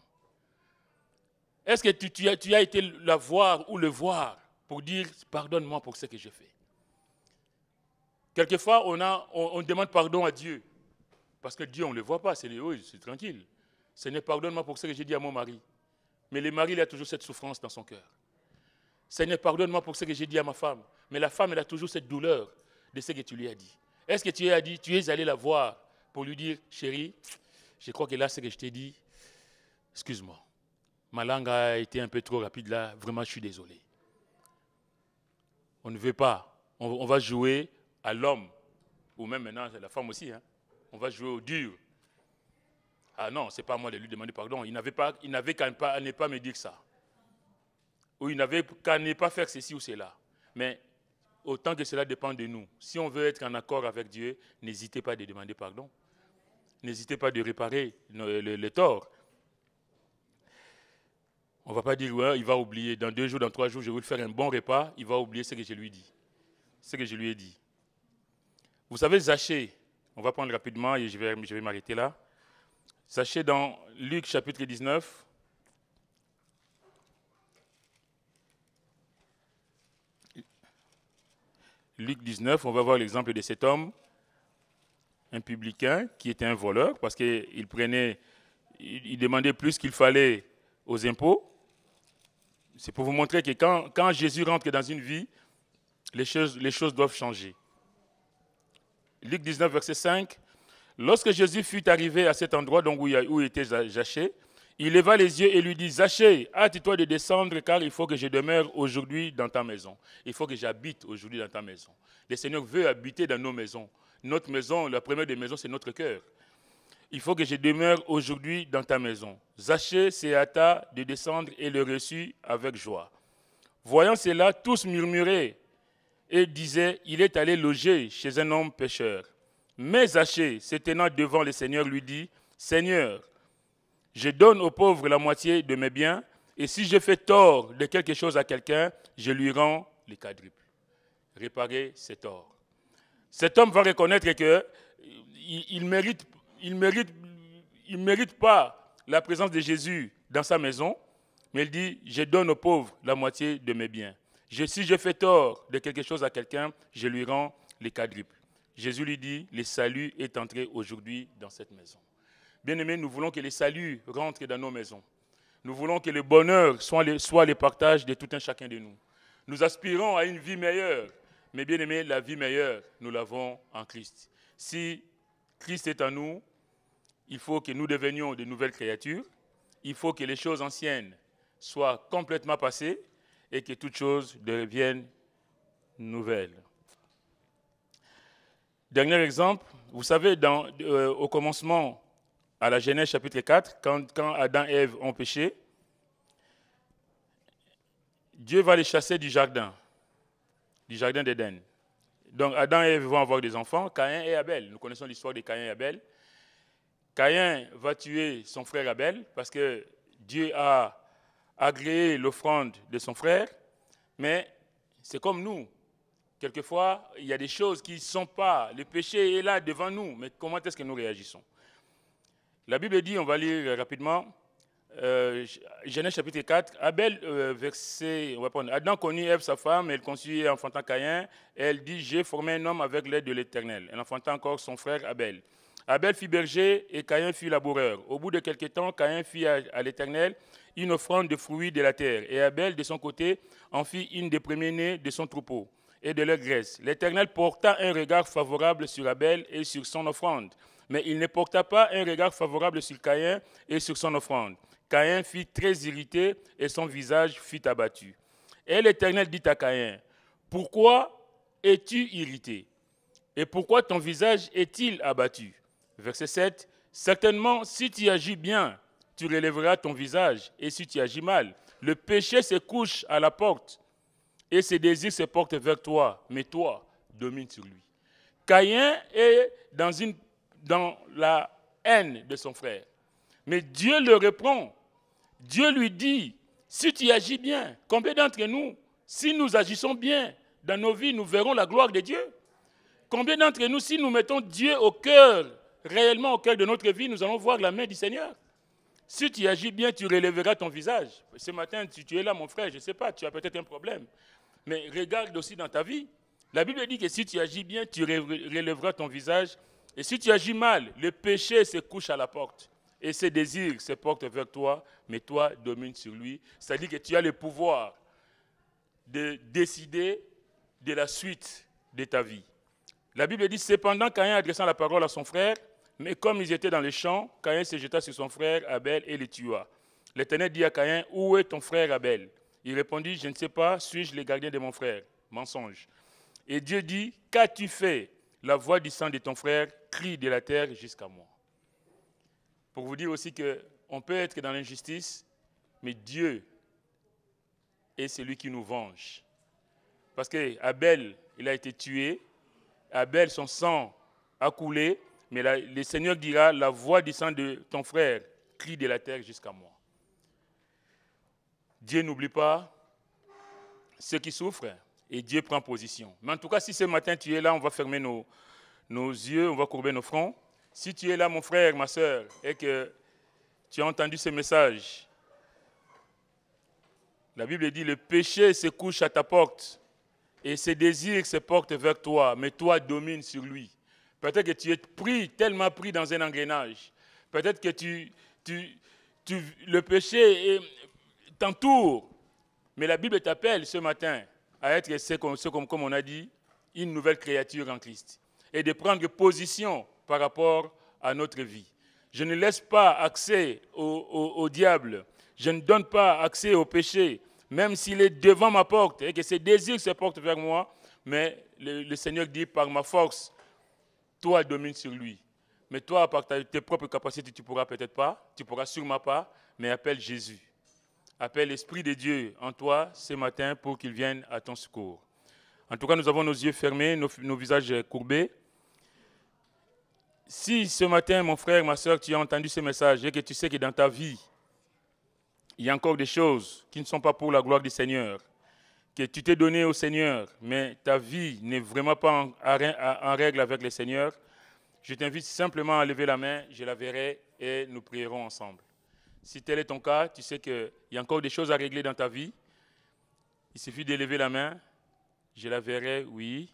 Est-ce que tu as été la voir ou le voir pour dire pardonne-moi pour ce que j'ai fait? Quelquefois, on demande pardon à Dieu. Parce que Dieu, on ne le voit pas, c'est tranquille. Seigneur, pardonne-moi pour ce que j'ai dit à mon mari. Mais le mari, il a toujours cette souffrance dans son cœur. Seigneur, pardonne-moi pour ce que j'ai dit à ma femme. Mais la femme, elle a toujours cette douleur de ce que tu lui as dit. Est-ce que tu es allé la voir pour lui dire, chérie, je crois que là, ce que je t'ai dit, excuse-moi. Ma langue a été un peu trop rapide là, vraiment, je suis désolé. On ne veut pas. On va jouer à l'homme, ou même maintenant, la femme aussi. Hein. On va jouer au dur. Ah non, ce n'est pas à moi de lui demander pardon. Il n'avait qu'à ne pas me dire ça. Ou il n'avait qu'à ne pas faire ceci ou cela. Mais autant que cela dépend de nous. Si on veut être en accord avec Dieu, n'hésitez pas de demander pardon. N'hésitez pas de réparer les torts. On ne va pas dire, ouais, il va oublier. Dans 2 jours, dans 3 jours, je vais lui faire un bon repas. Il va oublier ce que je lui dis. Ce que je lui ai dit. Vous savez, Zachée, on va prendre rapidement et je vais m'arrêter là. Zachée dans Luc chapitre 19. Luc 19, on va voir l'exemple de cet homme, un publicain qui était un voleur parce qu'il demandait plus qu'il fallait aux impôts. C'est pour vous montrer que quand Jésus rentre dans une vie, les choses doivent changer. Luc 19, verset 5. Lorsque Jésus fut arrivé à cet endroit où était Zachée, il leva les yeux et lui dit, Zachée, hâte-toi de descendre car il faut que je demeure aujourd'hui dans ta maison. Il faut que j'habite aujourd'hui dans ta maison. Le Seigneur veut habiter dans nos maisons. Notre maison, la première des maisons, c'est notre cœur. Il faut que je demeure aujourd'hui dans ta maison. Zachée se hâta de descendre et le reçut avec joie. Voyant cela, tous murmuraient et disaient, il est allé loger chez un homme pécheur. Mais Zachée, se tenant devant le Seigneur, lui dit, Seigneur, je donne aux pauvres la moitié de mes biens, et si je fais tort de quelque chose à quelqu'un, je lui rends le quadruple. Réparer ses torts. cet homme va reconnaître qu'il ne mérite pas la présence de Jésus dans sa maison, mais il dit, je donne aux pauvres la moitié de mes biens. Si je fais tort de quelque chose à quelqu'un, je lui rends les quadruples. Jésus lui dit, le salut est entré aujourd'hui dans cette maison. Bien-aimés, nous voulons que le salut rentre dans nos maisons. Nous voulons que le bonheur soit le partage de tout un chacun de nous. Nous aspirons à une vie meilleure. Mais bien-aimés, la vie meilleure, nous l'avons en Christ. Si Christ est en nous, il faut que nous devenions de nouvelles créatures. Il faut que les choses anciennes soient complètement passées et que toutes choses deviennent nouvelles. Dernier exemple, vous savez, au commencement, à la Genèse chapitre 4, quand Adam et Ève ont péché, Dieu va les chasser du jardin d'Éden. Donc Adam et Ève vont avoir des enfants, Caïn et Abel. Nous connaissons l'histoire de Caïn et Abel. Caïn va tuer son frère Abel parce que Dieu a agréé l'offrande de son frère, mais c'est comme nous. Quelquefois, il y a des choses qui ne sont pas, le péché est là devant nous, mais comment est-ce que nous réagissons? La Bible dit, on va lire rapidement, Genèse chapitre 4, Abel, on va prendre, Adam connut Ève, sa femme, elle conçut et enfantant Caïn, et elle dit, j'ai formé un homme avec l'aide de l'Éternel. Elle enfanta encore son frère Abel. Abel fut berger et Caïn fut laboureur. Au bout de quelque temps, Caïn fit à l'Éternel une offrande de fruits de la terre, et Abel, de son côté, en fit une des premiers-nés de son troupeau et de leur graisse. L'Éternel porta un regard favorable sur Abel et sur son offrande, mais il ne porta pas un regard favorable sur Caïn et sur son offrande. Caïn fut très irrité et son visage fut abattu. Et l'Éternel dit à Caïn, « Pourquoi es-tu irrité? Et pourquoi ton visage est-il abattu ?» Verset 7, « Certainement, si tu agis bien, tu relèveras ton visage, et si tu agis mal, le péché se couche à la porte, et ses désirs se portent vers toi, mais toi, domine sur lui. » Caïn est dans la haine de son frère. Mais Dieu le reprend. Dieu lui dit, si tu agis bien, combien d'entre nous, si nous agissons bien dans nos vies, nous verrons la gloire de Dieu? Combien d'entre nous, si nous mettons Dieu au cœur, réellement au cœur de notre vie, nous allons voir la main du Seigneur? Si tu agis bien, tu relèveras ton visage. Ce matin, si tu es là, mon frère, je ne sais pas, tu as peut-être un problème. Mais regarde aussi dans ta vie. La Bible dit que si tu agis bien, tu relèveras ton visage. Et si tu agis mal, le péché se couche à la porte. Et ses désirs se portent vers toi, mais toi, domine sur lui. C'est-à-dire que tu as le pouvoir de décider de la suite de ta vie. La Bible dit, cependant, Caïn adressant la parole à son frère, mais comme ils étaient dans les champs, Caïn se jeta sur son frère Abel et le tua. L'Éternel dit à Caïn, où est ton frère Abel? Il répondit, je ne sais pas, suis-je le gardien de mon frère? Mensonge. Et Dieu dit, qu'as-tu fait? La voix du sang de ton frère crie de la terre jusqu'à moi. Pour vous dire aussi qu'on peut être dans l'injustice, mais Dieu est celui qui nous venge. Parce qu'Abel, il a été tué, Abel, son sang a coulé, mais le Seigneur dira, la voix du sang de ton frère crie de la terre jusqu'à moi. Dieu n'oublie pas ceux qui souffrent et Dieu prend position. Mais en tout cas, si ce matin tu es là, on va fermer nos yeux, on va courber nos fronts. Si tu es là, mon frère, ma soeur, et que tu as entendu ce message, la Bible dit, le péché se couche à ta porte et ses désirs se portent vers toi, mais toi domine sur lui. Peut-être que tu es tellement pris dans un engrenage. Peut-être que le péché t'entoure. Mais la Bible t'appelle ce matin à être, comme on a dit, une nouvelle créature en Christ. Et de prendre position par rapport à notre vie. Je ne laisse pas accès au diable. Je ne donne pas accès au péché, même s'il est devant ma porte et que ses désirs se portent vers moi. Mais le Seigneur dit, par ma force, toi domine sur lui. Mais toi, par tes propres capacités, tu ne pourras peut-être pas, tu ne pourras sûrement pas, mais appelle Jésus. Appelle l'Esprit de Dieu en toi ce matin pour qu'il vienne à ton secours. En tout cas, nous avons nos yeux fermés, nos visages courbés. Si ce matin, mon frère, ma soeur, tu as entendu ce message et que tu sais que dans ta vie, il y a encore des choses qui ne sont pas pour la gloire du Seigneur, que tu t'es donné au Seigneur, mais ta vie n'est vraiment pas en règle avec le Seigneur, je t'invite simplement à lever la main, je la verrai et nous prierons ensemble. Si tel est ton cas, tu sais qu'il y a encore des choses à régler dans ta vie. Il suffit de lever la main, je la verrai, oui.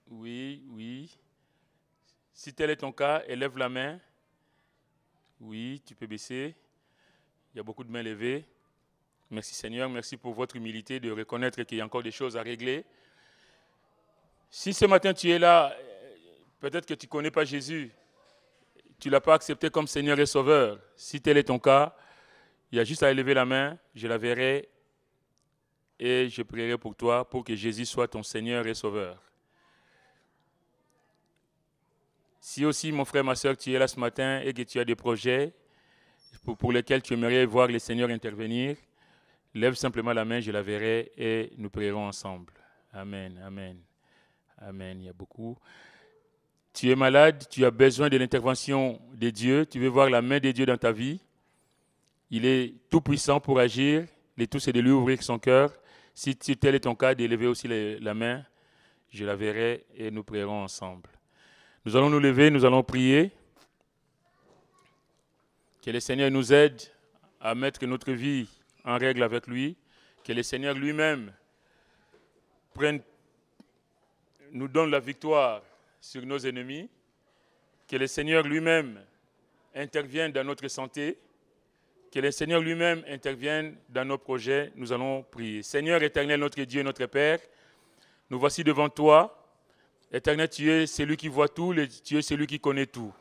Oui, oui. Si tel est ton cas, élève la main. Oui, tu peux baisser. Il y a beaucoup de mains levées. Merci Seigneur, merci pour votre humilité de reconnaître qu'il y a encore des choses à régler. Si ce matin tu es là, peut-être que tu ne connais pas Jésus, tu ne l'as pas accepté comme Seigneur et Sauveur. Si tel est ton cas, il y a juste à élever la main, je la verrai et je prierai pour toi pour que Jésus soit ton Seigneur et Sauveur. Si aussi, mon frère, ma soeur, tu es là ce matin et que tu as des projets pour lesquels tu aimerais voir le Seigneur intervenir, lève simplement la main, je la verrai et nous prierons ensemble. Amen, amen, amen. Il y a beaucoup. Tu es malade, tu as besoin de l'intervention de Dieu, tu veux voir la main de Dieu dans ta vie. Il est tout puissant pour agir. Le tout, c'est de lui ouvrir son cœur. Si tel est ton cas, d'élever aussi la main, je la verrai et nous prierons ensemble. Nous allons nous lever, nous allons prier. Que le Seigneur nous aide à mettre notre vie en règle avec lui. Que le Seigneur lui-même nous donne la victoire sur nos ennemis. Que le Seigneur lui-même intervienne dans notre santé. Que le Seigneur lui-même intervienne dans nos projets. Nous allons prier. Seigneur éternel, notre Dieu et notre Père, nous voici devant toi. Éternel, tu es celui qui voit tout, tu es celui qui connaît tout.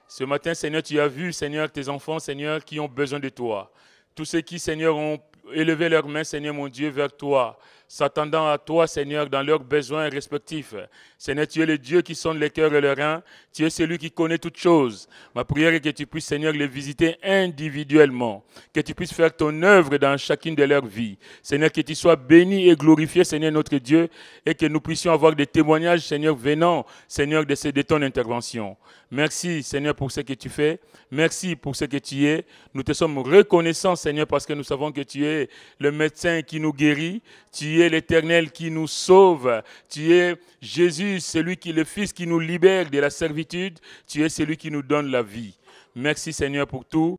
Ce matin, Seigneur, tu as vu, Seigneur, tes enfants, Seigneur, qui ont besoin de toi. Tous ceux qui, Seigneur, ont élevé leurs mains, Seigneur, mon Dieu, vers toi, s'attendant à toi, Seigneur, dans leurs besoins respectifs. Seigneur, tu es le Dieu qui sonde les cœurs et les reins. Tu es celui qui connaît toutes choses. Ma prière est que tu puisses, Seigneur, les visiter individuellement. Que tu puisses faire ton œuvre dans chacune de leurs vies. Seigneur, que tu sois béni et glorifié, Seigneur, notre Dieu, et que nous puissions avoir des témoignages, Seigneur, venant, Seigneur, de ton intervention. Merci, Seigneur, pour ce que tu fais. Merci pour ce que tu es. Nous te sommes reconnaissants, Seigneur, parce que nous savons que tu es le médecin qui nous guérit. Tu es l'Éternel qui nous sauve. Tu es Jésus, celui qui est le Fils qui nous libère de la servitude. Tu es celui qui nous donne la vie. Merci, Seigneur, pour tout.